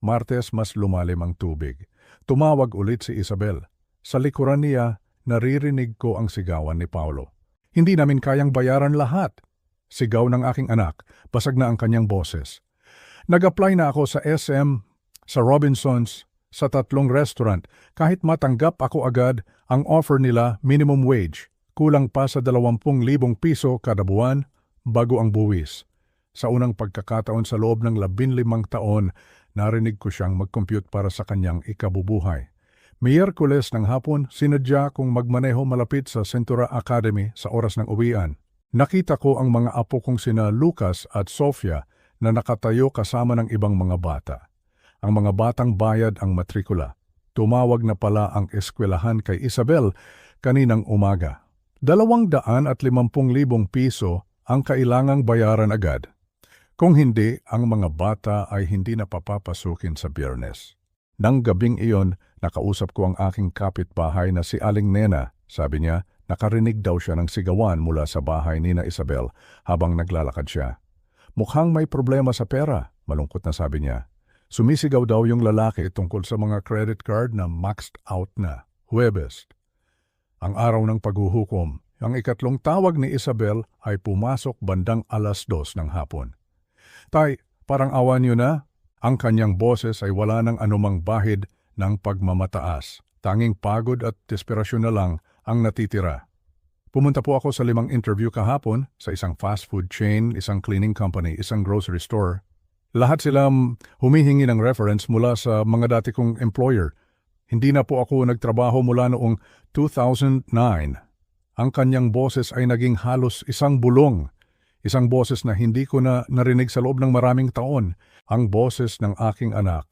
Martes, mas lumalim ang tubig. Tumawag ulit si Isabel. Sa likuran niya, naririnig ko ang sigawan ni Paulo. Hindi namin kayang bayaran lahat. Sigaw ng aking anak, basag na ang kanyang boses. Nag-apply na ako sa SM, sa Robinsons, sa 3 restaurant. Kahit matanggap ako agad, ang offer nila minimum wage. Kulang pa sa 20,000 piso kada buwan bago ang buwis. Sa unang pagkakataon sa loob ng 15 taon, narinig ko siyang mag-compute para sa kanyang ikabubuhay. Miyerkules ng hapon, sinadya kong magmaneho malapit sa Centura Academy sa oras ng uwian. Nakita ko ang mga apo kong sina Lucas at Sofia na nakatayo kasama ng ibang mga bata. Ang mga batang bayad ang matrikula. Tumawag na pala ang eskwelahan kay Isabel kaninang umaga. 250,000 piso ang kailangang bayaran agad. Kung hindi, ang mga bata ay hindi na papapasukin sa Biyernes. Nang gabing iyon, nakausap ko ang aking kapitbahay na si Aling Nena. Sabi niya, nakarinig daw siya ng sigawan mula sa bahay ni na Isabel habang naglalakad siya. Mukhang may problema sa pera, malungkot na sabi niya. Sumisigaw daw yung lalaki tungkol sa mga credit card na maxed out na. Huwebes. Ang araw ng paghuhukom, ang ikatlong tawag ni Isabel ay pumasok bandang 2:00 ng hapon. Tay, parang awa niyo na. Ang kanyang boses ay wala ng anumang bahid ng pagmamataas. Tanging pagod at desperasyon na lang ang natitira. Pumunta po ako sa 5 interview kahapon sa isang fast food chain, isang cleaning company, isang grocery store. Lahat sila humihingi ng reference mula sa mga dati kong employer. Hindi na po ako nagtrabaho mula noong 2009. Ang kanyang boses ay naging halos isang bulong. Isang boses na hindi ko na narinig sa loob ng maraming taon. Ang boses ng aking anak,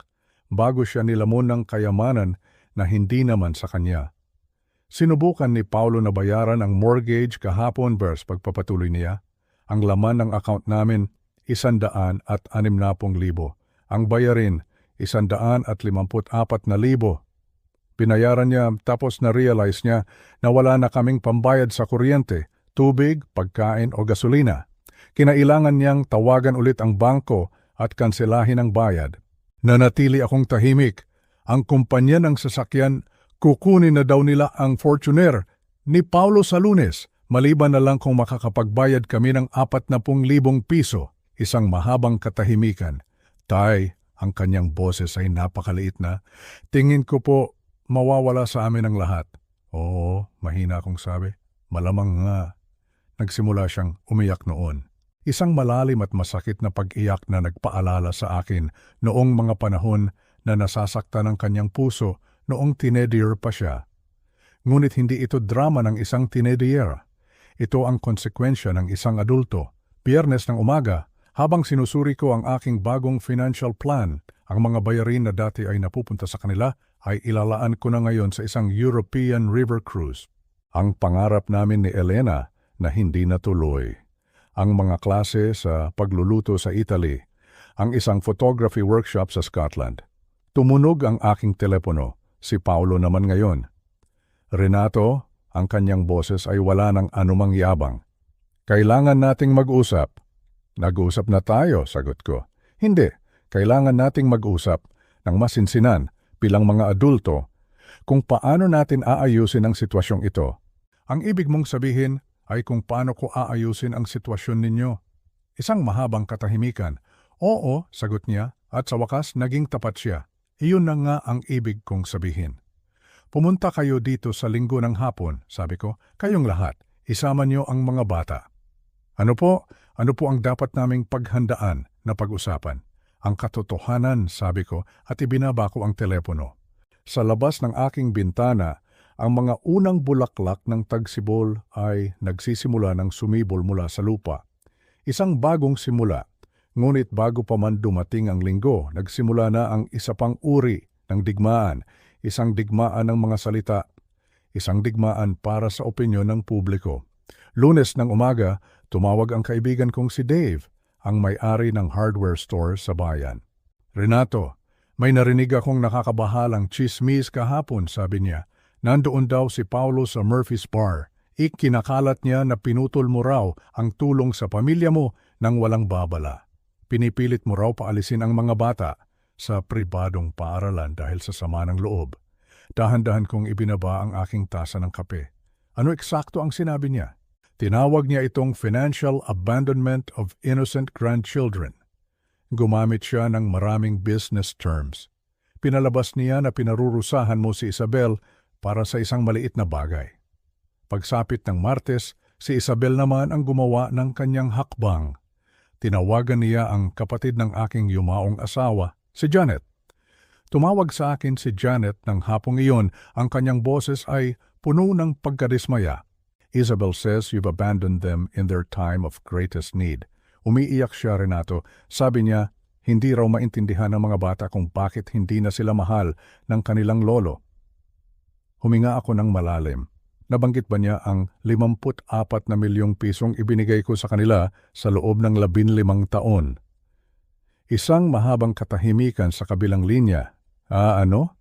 bago siya nilamon ng kayamanan na hindi naman sa kanya. Sinubukan ni Paulo na bayaran ang mortgage kahapon versus pagpapatuloy niya. Ang laman ng account namin, 160,000. Ang bayarin, 154,000. Pinayaran niya tapos na-realize niya na wala na kaming pambayad sa kuryente, tubig, pagkain o gasolina. Kinailangan niyang tawagan ulit ang bangko at kanselahin ang bayad. Nanatili akong tahimik. Ang kumpanya ng sasakyan, kukunin na daw nila ang Fortuner ni Paulo sa Lunes, maliban na lang kung makakapagbayad kami ng 40,000 piso. Isang mahabang katahimikan. Tay, ang kanyang boses ay napakaliit na. Tingin ko po, mawawala sa amin ang lahat. Oo, mahina akong sabi. Malamang nga. Nagsimula siyang umiyak noon. Isang malalim at masakit na pag-iyak na nagpaalala sa akin noong mga panahon na nasasaktan ang kanyang puso noong teenager pa siya. Ngunit hindi ito drama ng isang teenager. Ito ang konsekwensya ng isang adulto. Biyernes ng umaga, habang sinusuri ko ang aking bagong financial plan, ang mga bayarin na dati ay napupunta sa kanila ay ilalaan ko na ngayon sa isang European river cruise. Ang pangarap namin ni Elena na hindi natuloy. Ang mga klase sa pagluluto sa Italy, ang isang photography workshop sa Scotland. Tumunog ang aking telepono, si Paulo naman ngayon. Renato, ang kanyang boses ay wala ng anumang yabang. Kailangan nating mag-usap. Nag-usap na tayo, sagot ko. Hindi, kailangan nating mag-usap ng masinsinan bilang mga adulto kung paano natin aayusin ang sitwasyong ito. Ang ibig mong sabihin ay kung paano ko aayusin ang sitwasyon ninyo. Isang mahabang katahimikan. Oo, sagot niya, at sa wakas naging tapat siya. Iyon na nga ang ibig kong sabihin. Pumunta kayo dito sa Linggo ng hapon, sabi ko, kayong lahat, isama niyo ang mga bata. Ano po ang dapat naming paghandaan na pag-usapan? Ang katotohanan, sabi ko, at ibinaba ko ang telepono. Sa labas ng aking bintana, Ang mga unang bulaklak ng tagsibol ay nagsisimula ng sumibol mula sa lupa. Isang bagong simula, ngunit bago pa man dumating ang linggo, nagsimula na ang isa pang uri ng digmaan, isang digmaan ng mga salita, isang digmaan para sa opinyon ng publiko. Lunes ng umaga, tumawag ang kaibigan kong si Dave, ang may-ari ng hardware store sa bayan. "Renato, may narinig akong nakakabahalang chismis kahapon," sabi niya. "Nandoon daw si Paulo sa Murphy's Bar. Ikinakalat niya na pinutol mo raw ang tulong sa pamilya mo nang walang babala. Pinipilit mo raw paalisin ang mga bata sa pribadong paaralan dahil sa sama ng loob." Dahan-dahan kong ibinaba ang aking tasa ng kape. Ano eksakto ang sinabi niya? Tinawag niya itong financial abandonment of innocent grandchildren. Gumamit siya ng maraming business terms. Pinalabas niya na pinarurusahan mo si Isabel para sa isang maliit na bagay. Pagsapit ng Martes, si Isabel naman ang gumawa ng kanyang hakbang. Tinawagan niya ang kapatid ng aking yumaong asawa, si Janet. Tumawag sa akin si Janet ng hapong iyon, ang kanyang boses ay puno ng pagkadismaya. "Isabel says you've abandoned them in their time of greatest need." Umiiyak siya, Renato. Sabi niya, hindi raw maintindihan ng mga bata kung bakit hindi na sila mahal ng kanilang lolo. Huminga ako ng malalim. Nabanggit ba niya ang 54 na milyong pisong ibinigay ko sa kanila sa loob ng 15 taon? Isang mahabang katahimikan sa kabilang linya. Ano?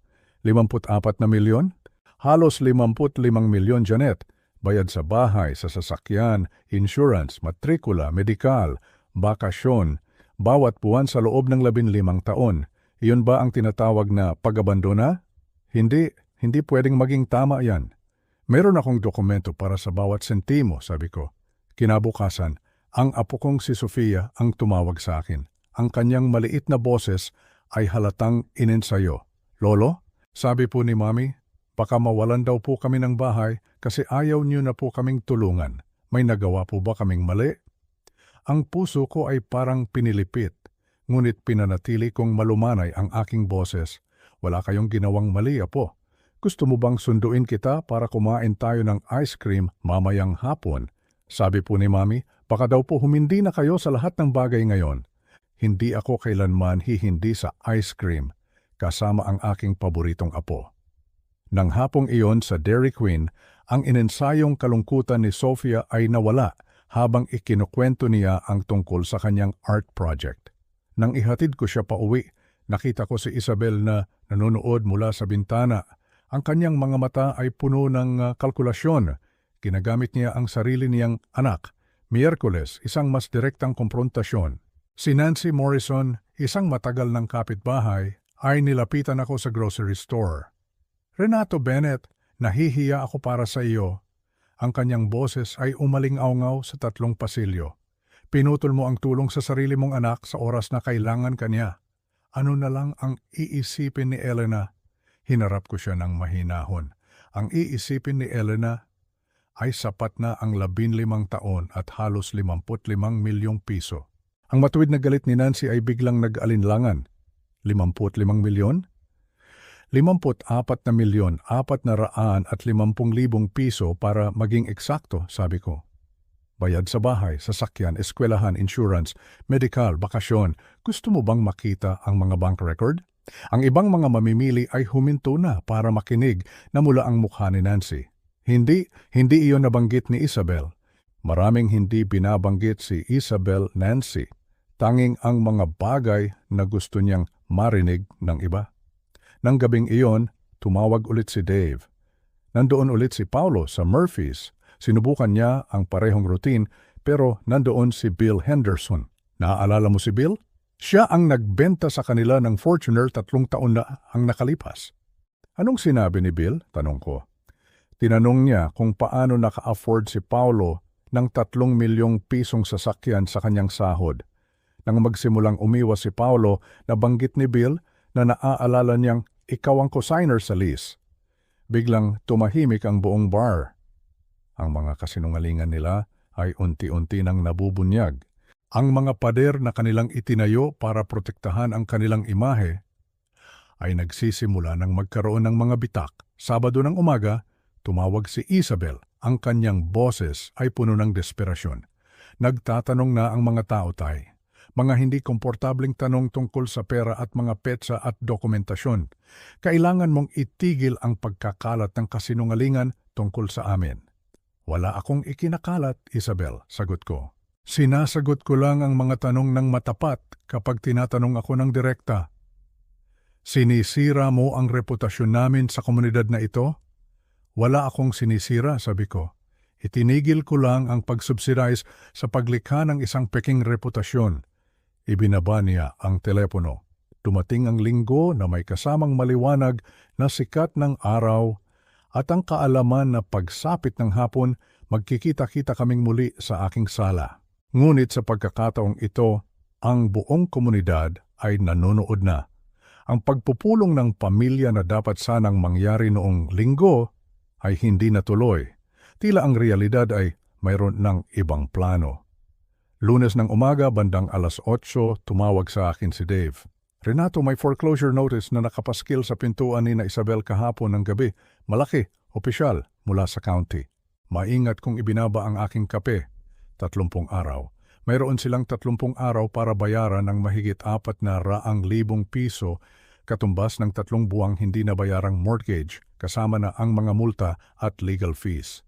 54 na milyon? Halos 55 milyon, Janet. Bayad sa bahay, sa sasakyan, insurance, matrikula, medikal, bakasyon, bawat buwan sa loob ng 15 taon. Iyon ba ang tinatawag na pag-abandona? Hindi pwedeng maging tama yan. Meron akong dokumento para sa bawat sentimo, sabi ko. Kinabukasan, ang apo kong si Sofia ang tumawag sa akin. Ang kanyang maliit na boses ay halatang inensayo. "Lolo," sabi po ni Mami, "baka mawalan daw po kami ng bahay kasi ayaw niyo na po kaming tulungan. May nagawa po ba kaming mali?" Ang puso ko ay parang pinilipit, ngunit pinanatili kong malumanay ang aking boses. "Wala kayong ginawang mali, apo. Gusto mo bang sunduin kita para kumain tayo ng ice cream mamayang hapon?" Sabi po ni Mami, "Baka daw po humindi na kayo sa lahat ng bagay ngayon." Hindi ako kailanman hihindi sa ice cream kasama ang aking paboritong apo. Nang hapong iyon sa Dairy Queen, ang inensayong kalungkutan ni Sofia ay nawala habang ikinukwento niya ang tungkol sa kanyang art project. Nang ihatid ko siya pauwi, nakita ko si Isabel na nanonood mula sa bintana. Ang kanyang mga mata ay puno ng kalkulasyon. Ginagamit niya ang sarili niyang anak. Miyerkules, isang mas direktang komprontasyon. Si Nancy Morrison, isang matagal ng kapitbahay, ay nilapitan ako sa grocery store. "Renato Bennett, nahihiya ako para sa iyo." Ang kanyang boses ay umaling-aungaw sa 3 pasilyo. "Pinutol mo ang tulong sa sarili mong anak sa oras na kailangan kanya. Ano na lang ang iisipin ni Elena?" Hinarap ko siya ng mahinahon. Ang iisipin ni Elena ay sapat na ang 15 taon at halos 55 milyong piso. Ang matuwid na galit ni Nancy ay biglang nag-alinlangan. 55 milyon? 54 na milyon, 450,000 piso para maging eksakto, sabi ko. Bayad sa bahay, sasakyan, eskwelahan, insurance, medical, bakasyon. Gusto mo bang makita ang mga bank record? Ang ibang mga mamimili ay huminto na para makinig na mula ang mukha ni Nancy. Hindi iyon nabanggit ni Isabel. Maraming hindi binabanggit si Isabel Nancy. Tanging ang mga bagay na gusto niyang marinig ng iba. Nang gabing iyon, tumawag ulit si Dave. Nandoon ulit si Paulo sa Murphy's. Sinubukan niya ang parehong routine pero nandoon si Bill Henderson. Naaalala mo si Bill? Siya ang nagbenta sa kanila ng Fortuner 3 taon na ang nakalipas. Anong sinabi ni Bill? Tanong ko. Tinanong niya kung paano naka-afford si Paulo ng 3 milyong pisong sasakyan sa kanyang sahod. Nang magsimulang umiwas si Paulo, nabanggit ni Bill na naaalala niyang ikaw ang cosigner sa lease. Biglang tumahimik ang buong bar. Ang mga kasinungalingan nila ay unti-unti nang nabubunyag. Ang mga pader na kanilang itinayo para protektahan ang kanilang imahe ay nagsisimula ng magkaroon ng mga bitak. Sabado ng umaga, tumawag si Isabel. Ang kanyang boses ay puno ng desperasyon. Nagtatanong na ang mga tao, Tay. Mga hindi komportabling tanong tungkol sa pera at mga petsa at dokumentasyon. Kailangan mong itigil ang pagkakalat ng kasinungalingan tungkol sa amin. Wala akong ikinakalat, Isabel, sagot ko. Sinasagot ko lang ang mga tanong ng matapat kapag tinatanong ako ng direkta. Sinisira mo ang reputasyon namin sa komunidad na ito? Wala akong sinisira, sabi ko. Itinigil ko lang ang pag-subsidize sa paglikha ng isang peking reputasyon. Ibinaba niya ang telepono. Dumating ang linggo na may kasamang maliwanag na sikat ng araw at ang kaalaman na pagsapit ng hapon, magkikita-kita kaming muli sa aking sala. Ngunit sa pagkakataong ito, ang buong komunidad ay nanonood na. Ang pagpupulong ng pamilya na dapat sanang mangyari noong linggo ay hindi natuloy. Tila ang realidad ay mayroon ng ibang plano. Lunes ng umaga, bandang 8:00, tumawag sa akin si Dave. Renato, may foreclosure notice na nakapaskil sa pintuan ni na Isabel kahapon ng gabi. Malaki, opisyal, mula sa county. Maingat kong ibinaba ang aking kape. 30 araw. Mayroon silang 30 araw para bayaran ng mahigit 400,000 piso katumbas ng 3 buwang hindi nabayarang mortgage kasama na ang mga multa at legal fees.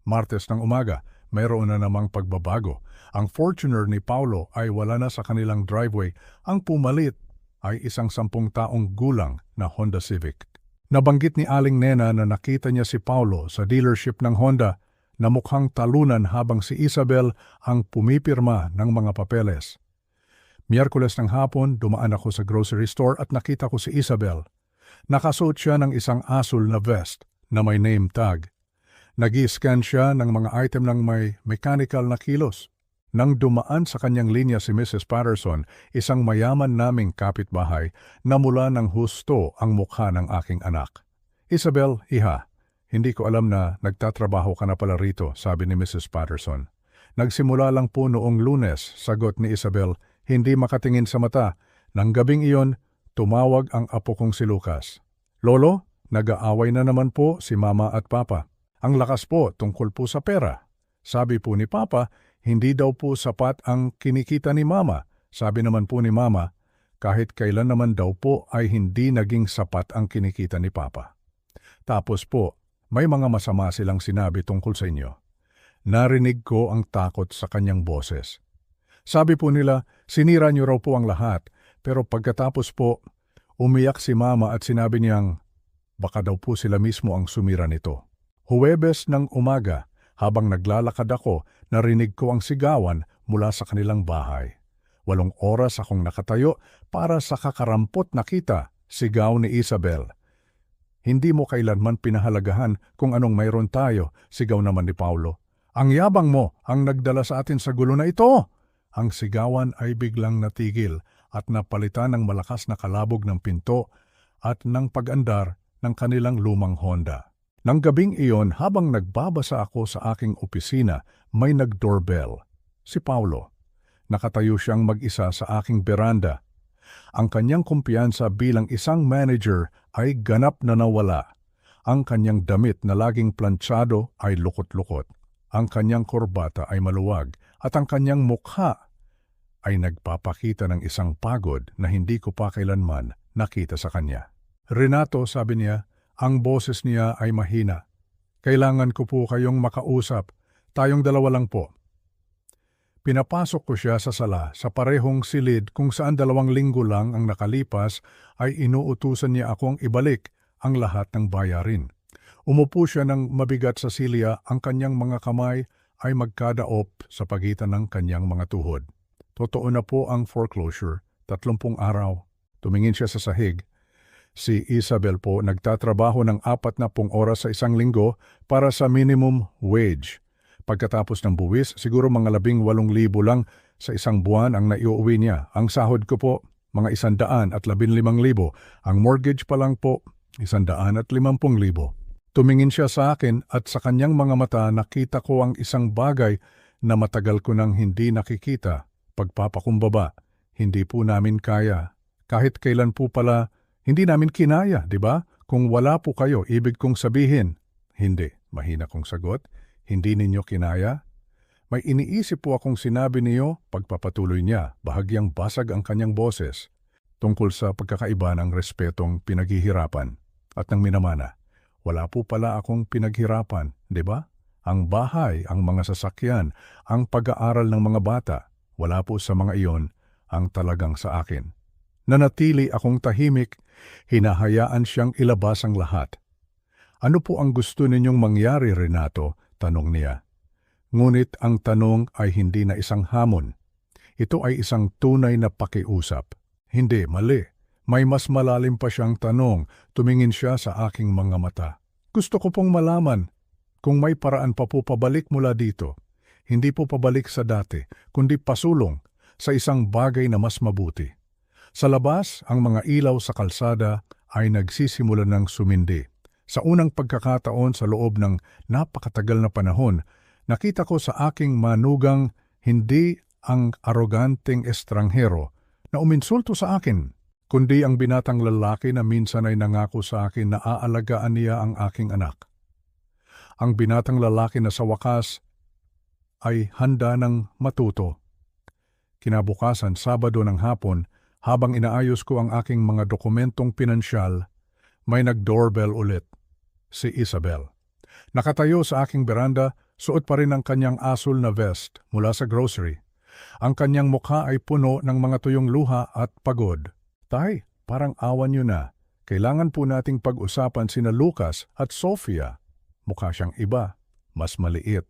Martes ng umaga, mayroon na namang pagbabago. Ang Fortuner ni Paulo ay wala na sa kanilang driveway. Ang pumalit ay isang 10 taong gulang na Honda Civic. Nabanggit ni Aling Nena na nakita niya si Paulo sa dealership ng Honda na mukhang talunan habang si Isabel ang pumipirma ng mga papeles. Miyerkules ng hapon, dumaan ako sa grocery store at nakita ko si Isabel. Nakasuot siya ng isang asul na vest na may name tag. Nag-i-scan siya ng mga item ng may mechanical na kilos. Nang dumaan sa kanyang linya si Mrs. Patterson, isang mayaman naming kapitbahay, namula ng husto ang mukha ng aking anak. Isabel, iha, hindi ko alam na nagtatrabaho ka na pala rito, sabi ni Mrs. Patterson. Nagsimula lang po noong Lunes, sagot ni Isabel, hindi makatingin sa mata. Nang gabing iyon, tumawag ang apo kong si Lucas. Lolo, nag-aaway na naman po si Mama at Papa. Ang lakas po tungkol po sa pera. Sabi po ni Papa, hindi daw po sapat ang kinikita ni Mama. Sabi naman po ni Mama, kahit kailan naman daw po ay hindi naging sapat ang kinikita ni Papa. Tapos po, may mga masama silang sinabi tungkol sa inyo. Narinig ko ang takot sa kanyang boses. Sabi po nila, sinira niyo raw po ang lahat, pero pagkatapos po, umiyak si Mama at sinabi niyang, baka daw po sila mismo ang sumira nito. Huwebes ng umaga, habang naglalakad ako, narinig ko ang sigawan mula sa kanilang bahay. 8 oras akong nakatayo para sa kakarampot na kita, sigaw ni Isabel. Hindi mo kailanman pinahalagahan kung anong mayroon tayo, sigaw naman ni Paulo. Ang yabang mo ang nagdala sa atin sa gulo na ito! Ang sigawan ay biglang natigil at napalitan ng malakas na kalabog ng pinto at ng pag-andar ng kanilang lumang Honda. Nang gabing iyon, habang nagbabasa ako sa aking opisina, may nag-doorbell. Si Paulo. Nakatayo siyang mag-isa sa aking beranda. Ang kanyang kumpiyansa bilang isang manager ay ganap na nawala. Ang kanyang damit na laging plantsado ay lukot-lukot. Ang kanyang korbata ay maluwag at ang kanyang mukha ay nagpapakita ng isang pagod na hindi ko pa kailanman nakita sa kanya. Renato, sabi niya, ang boses niya ay mahina. Kailangan ko po kayong makausap. Tayong dalawa lang po. Pinapasok ko siya sa sala sa parehong silid kung saan 2 linggo lang ang nakalipas ay inuutusan niya akong ibalik ang lahat ng bayarin. Umupo siya ng mabigat sa silya, ang kanyang mga kamay ay magkadaop sa pagitan ng kanyang mga tuhod. Totoo na po ang foreclosure, 30 araw. Tumingin siya sa sahig. Si Isabel po nagtatrabaho ng 40 oras sa isang linggo para sa minimum wage. Pagkatapos ng buwis, siguro mga 18,000 lang sa isang buwan ang naiuwi niya. Ang sahod ko po, mga 115,000. Ang mortgage pa lang po, 150,000. Tumingin siya sa akin at sa kanyang mga mata nakita ko ang isang bagay na matagal ko nang hindi nakikita. Pagpapakumbaba, hindi po namin kaya. Kahit kailan po pala, hindi namin kinaya, di ba? Kung wala po kayo, ibig kong sabihin, Hindi, mahina kong sagot. Hindi ninyo kinaya? May iniisip po akong sinabi niyo, pagpapatuloy niya, bahagyang basag ang kanyang boses, tungkol sa pagkakaiba ng respetong pinaghihirapan at ng minamana. Wala po pala akong pinaghirapan, di ba? Ang bahay, ang mga sasakyan, ang pag-aaral ng mga bata, wala po sa mga iyon ang talagang sa akin. Nanatili akong tahimik, hinahayaan siyang ilabas ang lahat. Ano po ang gusto ninyong mangyari, Renato? Tanong niya. Ngunit ang tanong ay hindi na isang hamon. Ito ay isang tunay na pakiusap. Hindi, mali. May mas malalim pa siyang tanong. Tumingin siya sa aking mga mata. Gusto ko pong malaman kung may paraan pa po pabalik mula dito. Hindi po pabalik sa dati, kundi pasulong sa isang bagay na mas mabuti. Sa labas, ang mga ilaw sa kalsada ay nagsisimula ng sumindi. Sa unang pagkakataon sa loob ng napakatagal na panahon, nakita ko sa aking manugang hindi ang aroganteng estranghero na uminsulto sa akin, kundi ang binatang lalaki na minsan ay nangako sa akin na aalagaan niya ang aking anak. Ang binatang lalaki na sa wakas ay handa ng matuto. Kinabukasan, Sabado ng hapon, habang inaayos ko ang aking mga dokumentong pinansyal, may nag-doorbell ulit, si Isabel. Nakatayo sa aking beranda, suot pa rin ang kanyang asul na vest mula sa grocery. Ang kanyang mukha ay puno ng mga tuyong luha at pagod. Tay, parang awan niyo na. Kailangan po nating pag-usapan sina Lucas at Sofia. Mukha siyang iba, mas maliit.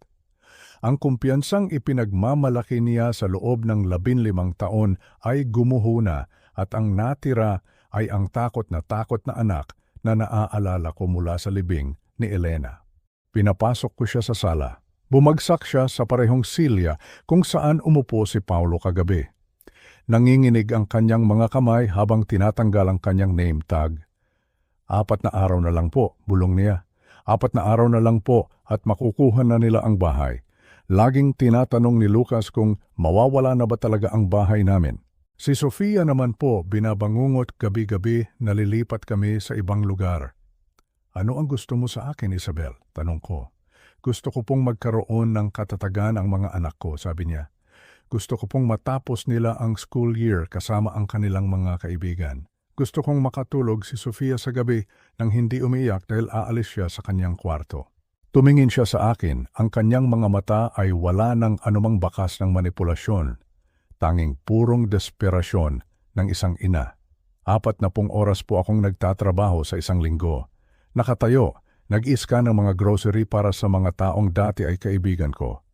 Ang kumpiyansang ipinagmamalaki niya sa loob ng 15 taon ay gumuho na at ang natira ay ang takot na anak na naaalala ko mula sa libing ni Elena. Pinapasok ko siya sa sala. Bumagsak siya sa parehong silya kung saan umupo si Paulo kagabi. Nanginginig ang kanyang mga kamay habang tinatanggal ang kanyang name tag. 4 na araw na lang po, bulong niya. 4 na araw na lang po at makukuha na nila ang bahay. Laging tinatanong ni Lucas kung mawawala na ba talaga ang bahay namin. Si Sofia naman po binabangungot gabi-gabi na lilipat kami sa ibang lugar. Ano ang gusto mo sa akin, Isabel? Tanong ko. Gusto ko pong magkaroon ng katatagan ang mga anak ko, sabi niya. Gusto ko pong matapos nila ang school year kasama ang kanilang mga kaibigan. Gusto kong makatulog si Sofia sa gabi nang hindi umiyak dahil aalis siya sa kanyang kwarto. Tumingin siya sa akin, ang kanyang mga mata ay wala ng anumang bakas ng manipulasyon. Tanging purong desperasyon ng isang ina. 40 oras po akong nagtatrabaho sa isang linggo. Nakatayo, nag-iska ng mga grocery para sa mga taong dati ay kaibigan ko.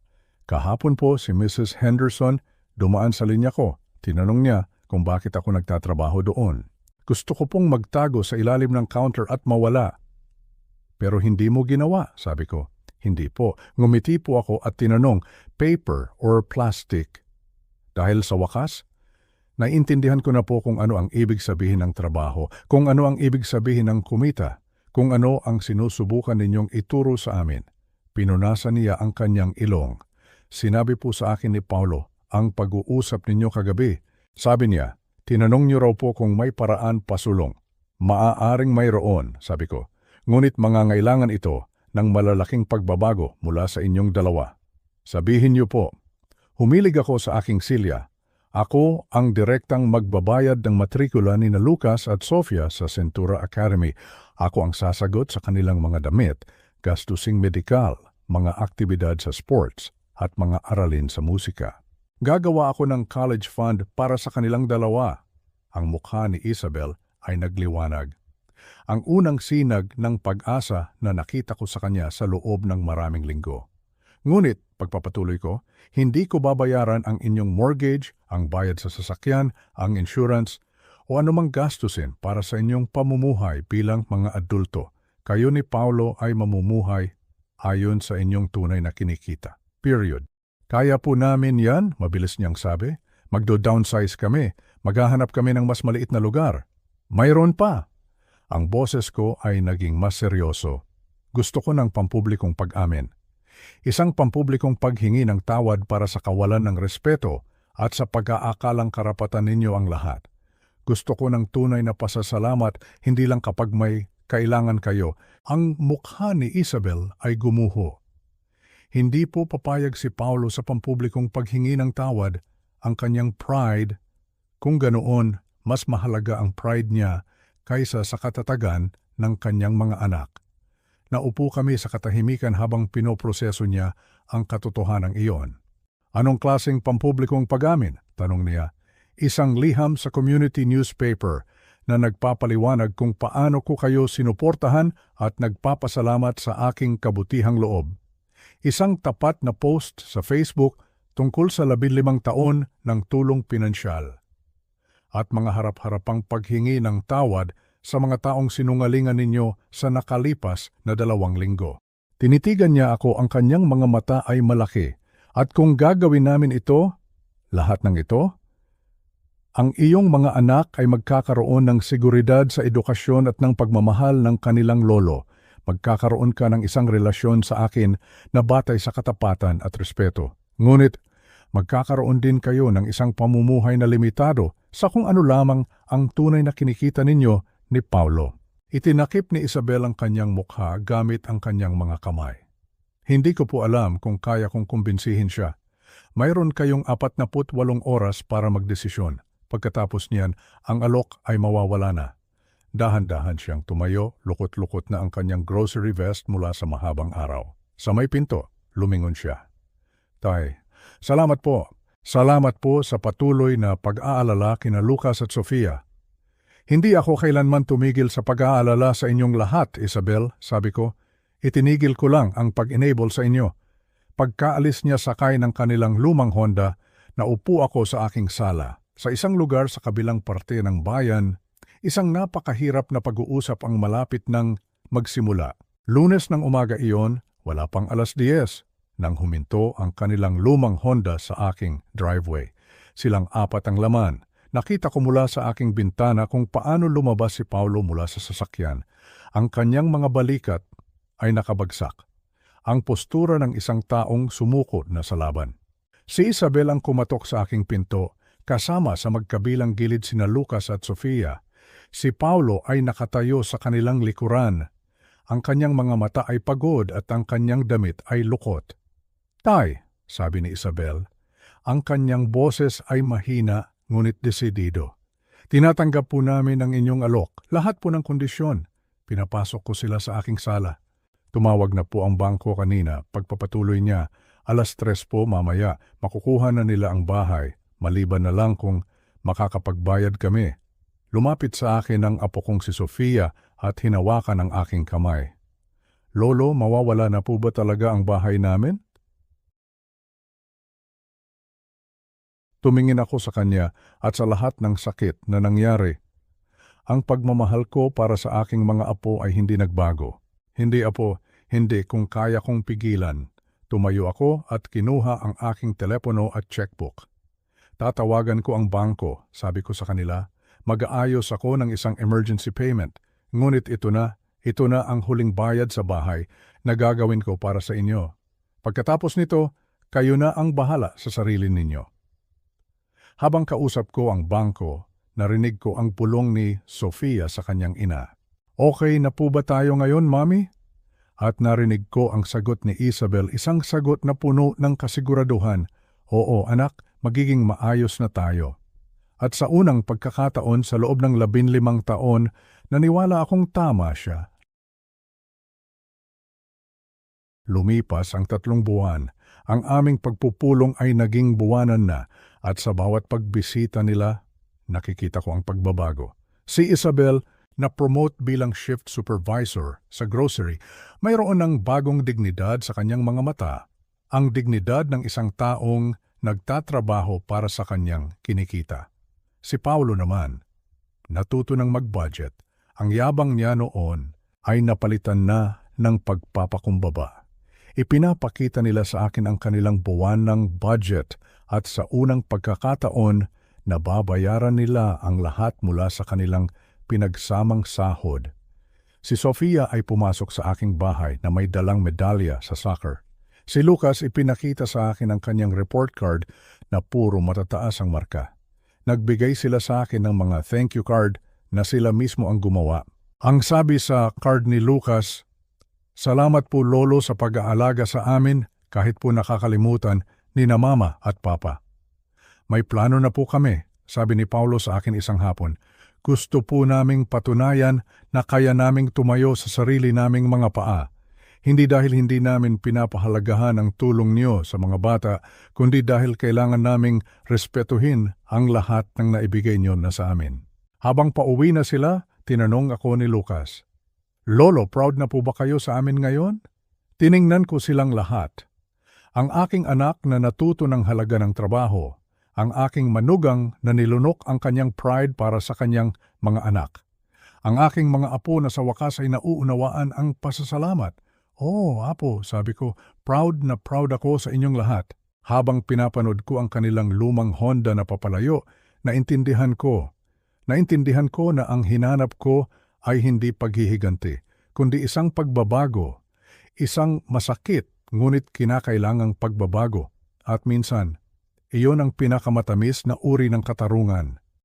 Kahapon po si Mrs. Henderson dumaan sa linya ko. Tinanong niya kung bakit ako nagtatrabaho doon. Gusto ko pong magtago sa ilalim ng counter at mawala. Pero hindi mo ginawa, sabi ko. Hindi po. Ngumiti po ako at tinanong, paper or plastic? Dahil sa wakas, naiintindihan ko na po kung ano ang ibig sabihin ng trabaho, kung ano ang ibig sabihin ng kumita, kung ano ang sinusubukan ninyong ituro sa amin. Pinunasan niya ang kanyang ilong. Sinabi po sa akin ni Paulo, ang pag-uusap ninyo kagabi. Sabi niya, tinanong niyo raw po kung may paraan pasulong. Maaaring mayroon, sabi ko. Ngunit mangangailangan ito ng malalaking pagbabago mula sa inyong dalawa. Sabihin niyo po, humilig ako sa aking silya. Ako ang direktang magbabayad ng matrikula ni na Lucas at Sofia sa Centura Academy. Ako ang sasagot sa kanilang mga damit, gastusing medikal, mga aktibidad sa sports, at mga aralin sa musika. Gagawa ako ng college fund para sa kanilang dalawa. Ang mukha ni Isabel ay nagliwanag. Ang unang sinag ng pag-asa na nakita ko sa kanya sa loob ng maraming linggo. Ngunit, pagpapatuloy ko, hindi ko babayaran ang inyong mortgage, ang bayad sa sasakyan, ang insurance, o anumang gastusin para sa inyong pamumuhay bilang mga adulto. Kayo ni Paulo ay mamumuhay ayon sa inyong tunay na kinikita. Period. Kaya po namin yan, mabilis niyang sabi. Magdo-downsize kami, maghahanap kami ng mas maliit na lugar. Mayroon pa. Ang boses ko ay naging mas seryoso. Gusto ko ng pampublikong pag-amin. Isang pampublikong paghingi ng tawad para sa kawalan ng respeto at sa pag-aakalang karapatan ninyo ang lahat. Gusto ko ng tunay na pasasalamat hindi lang kapag may kailangan kayo. Ang mukha ni Isabel ay gumuho. Hindi po papayag si Paulo sa pampublikong paghingi ng tawad. Ang kanyang pride, kung ganoon, mas mahalaga ang pride niya kaysa sa katatagan ng kanyang mga anak. Naupo kami sa katahimikan habang pinoproseso niya ang katotohanan iyon. Anong klaseng pampublikong pag-amin? Tanong niya. Isang liham sa community newspaper na nagpapaliwanag kung paano ko kayo sinuportahan at nagpapasalamat sa aking kabutihang loob. Isang tapat na post sa Facebook tungkol sa 15 taon ng tulong pinansyal. At mga harap-harapang paghingi ng tawad sa mga taong sinungalingan ninyo sa nakalipas na 2 linggo. Tinitigan niya ako, ang kanyang mga mata ay malaki. At kung gagawin namin ito, lahat ng ito, ang iyong mga anak ay magkakaroon ng seguridad sa edukasyon at ng pagmamahal ng kanilang lolo. Magkakaroon ka ng isang relasyon sa akin na batay sa katapatan at respeto. Ngunit, magkakaroon din kayo ng isang pamumuhay na limitado sa kung ano lamang ang tunay na kinikita ninyo ni Paulo. Itinakip ni Isabel ang kanyang mukha gamit ang kanyang mga kamay. Hindi ko po alam kung kaya kong kumbinsihin siya. Mayroon kayong 48 oras para magdesisyon. Pagkatapos niyan, ang alok ay mawawala na. Dahan-dahan siyang tumayo, lukot-lukot na ang kanyang grocery vest mula sa mahabang araw. Sa may pinto, lumingon siya. Tay, salamat po. Salamat po sa patuloy na pag-aalala kina Lucas at Sofia. Hindi ako kailanman tumigil sa pag-aalala sa inyong lahat, Isabel, sabi ko. Itinigil ko lang ang pag-enable sa inyo. Pagkaalis niya sakay ng kanilang lumang Honda, naupo ako sa aking sala. Sa isang lugar sa kabilang parte ng bayan, isang napakahirap na pag-uusap ang malapit ng magsimula. Lunes ng umaga iyon, wala pang 10:00, nang huminto ang kanilang lumang Honda sa aking driveway. Silang 4 ang laman. Nakita ko mula sa aking bintana kung paano lumabas si Paulo mula sa sasakyan. Ang kanyang mga balikat ay nakabagsak. Ang postura ng isang taong sumuko na sa laban. Si Isabel ang kumatok sa aking pinto, kasama sa magkabilang gilid sina Lucas at Sofia. Si Paulo ay nakatayo sa kanilang likuran. Ang kanyang mga mata ay pagod at ang kanyang damit ay lukot. Tay, sabi ni Isabel, ang kanyang boses ay mahina ngunit desidido. Tinatanggap po namin ang inyong alok, lahat po ng kondisyon. Pinapasok ko sila sa aking sala. Tumawag na po ang bangko kanina, pagpapatuloy niya. 3:00 po mamaya, makukuha na nila ang bahay. Maliban na lang kung makakapagbayad kami. Lumapit sa akin ang apo kong si Sofia at hinawakan ang aking kamay. Lolo, mawawala na po ba talaga ang bahay namin? Tumingin ako sa kanya at sa lahat ng sakit na nangyari. Ang pagmamahal ko para sa aking mga apo ay hindi nagbago. Hindi apo, hindi kung kaya kong pigilan. Tumayo ako at kinuha ang aking telepono at checkbook. Tatawagan ko ang bangko, sabi ko sa kanila. Mag-aayos ako ng isang emergency payment. Ngunit ito na ang huling bayad sa bahay na gagawin ko para sa inyo. Pagkatapos nito, kayo na ang bahala sa sarili ninyo. Habang kausap ko ang bangko, narinig ko ang pulong ni Sofia sa kanyang ina. Okay na po ba tayo ngayon, Mami? At narinig ko ang sagot ni Isabel, isang sagot na puno ng kasiguraduhan. Oo, anak, magiging maayos na tayo. At sa unang pagkakataon sa loob ng 15 taon, naniwala akong tama siya. Lumipas ang 3 buwan. Ang aming pagpupulong ay naging buwanan na at sa bawat pagbisita nila, nakikita ko ang pagbabago. Si Isabel, na-promote bilang shift supervisor sa grocery, mayroon ng bagong dignidad sa kanyang mga mata. Ang dignidad ng isang taong nagtatrabaho para sa kanyang kinikita. Si Paulo naman, natuto ng mag-budget. Ang yabang niya noon ay napalitan na ng pagpapakumbaba. Ipinapakita nila sa akin ang kanilang buwan ng budget at sa unang pagkakataon, nababayaran nila ang lahat mula sa kanilang pinagsamang sahod. Si Sofia ay pumasok sa aking bahay na may dalang medalya sa soccer. Si Lucas ipinakita sa akin ang kanyang report card na puro matataas ang marka. Nagbigay sila sa akin ng mga thank you card na sila mismo ang gumawa. Ang sabi sa card ni Lucas, "Salamat po Lolo sa pag-aalaga sa amin kahit po nakakalimutan ni na Mama at Papa." "May plano na po kami," sabi ni Paulo sa akin isang hapon. "Gusto po naming patunayan na kaya naming tumayo sa sarili naming mga paa. Hindi dahil hindi namin pinapahalagahan ang tulong niyo sa mga bata, kundi dahil kailangan naming respetuhin ang lahat ng naibigay niyo na sa amin." Habang pauwi na sila, tinanong ako ni Lucas, "Lolo, proud na po ba kayo sa amin ngayon?" Tiningnan ko silang lahat. Ang aking anak na natuto ng halaga ng trabaho, ang aking manugang na nilunok ang kanyang pride para sa kanyang mga anak, ang aking mga apo na sa wakas ay nauunawaan ang pasasalamat. "Oh, apo," sabi ko, proud na proud ako sa inyong lahat." Habang pinapanood ko ang kanilang lumang Honda na papalayo, naintindihan ko na ang hinanap ko ay hindi paghihiganti, kundi isang pagbabago, isang masakit ngunit kinakailangang pagbabago. At minsan, iyon ang pinakamatamis na uri ng katarungan.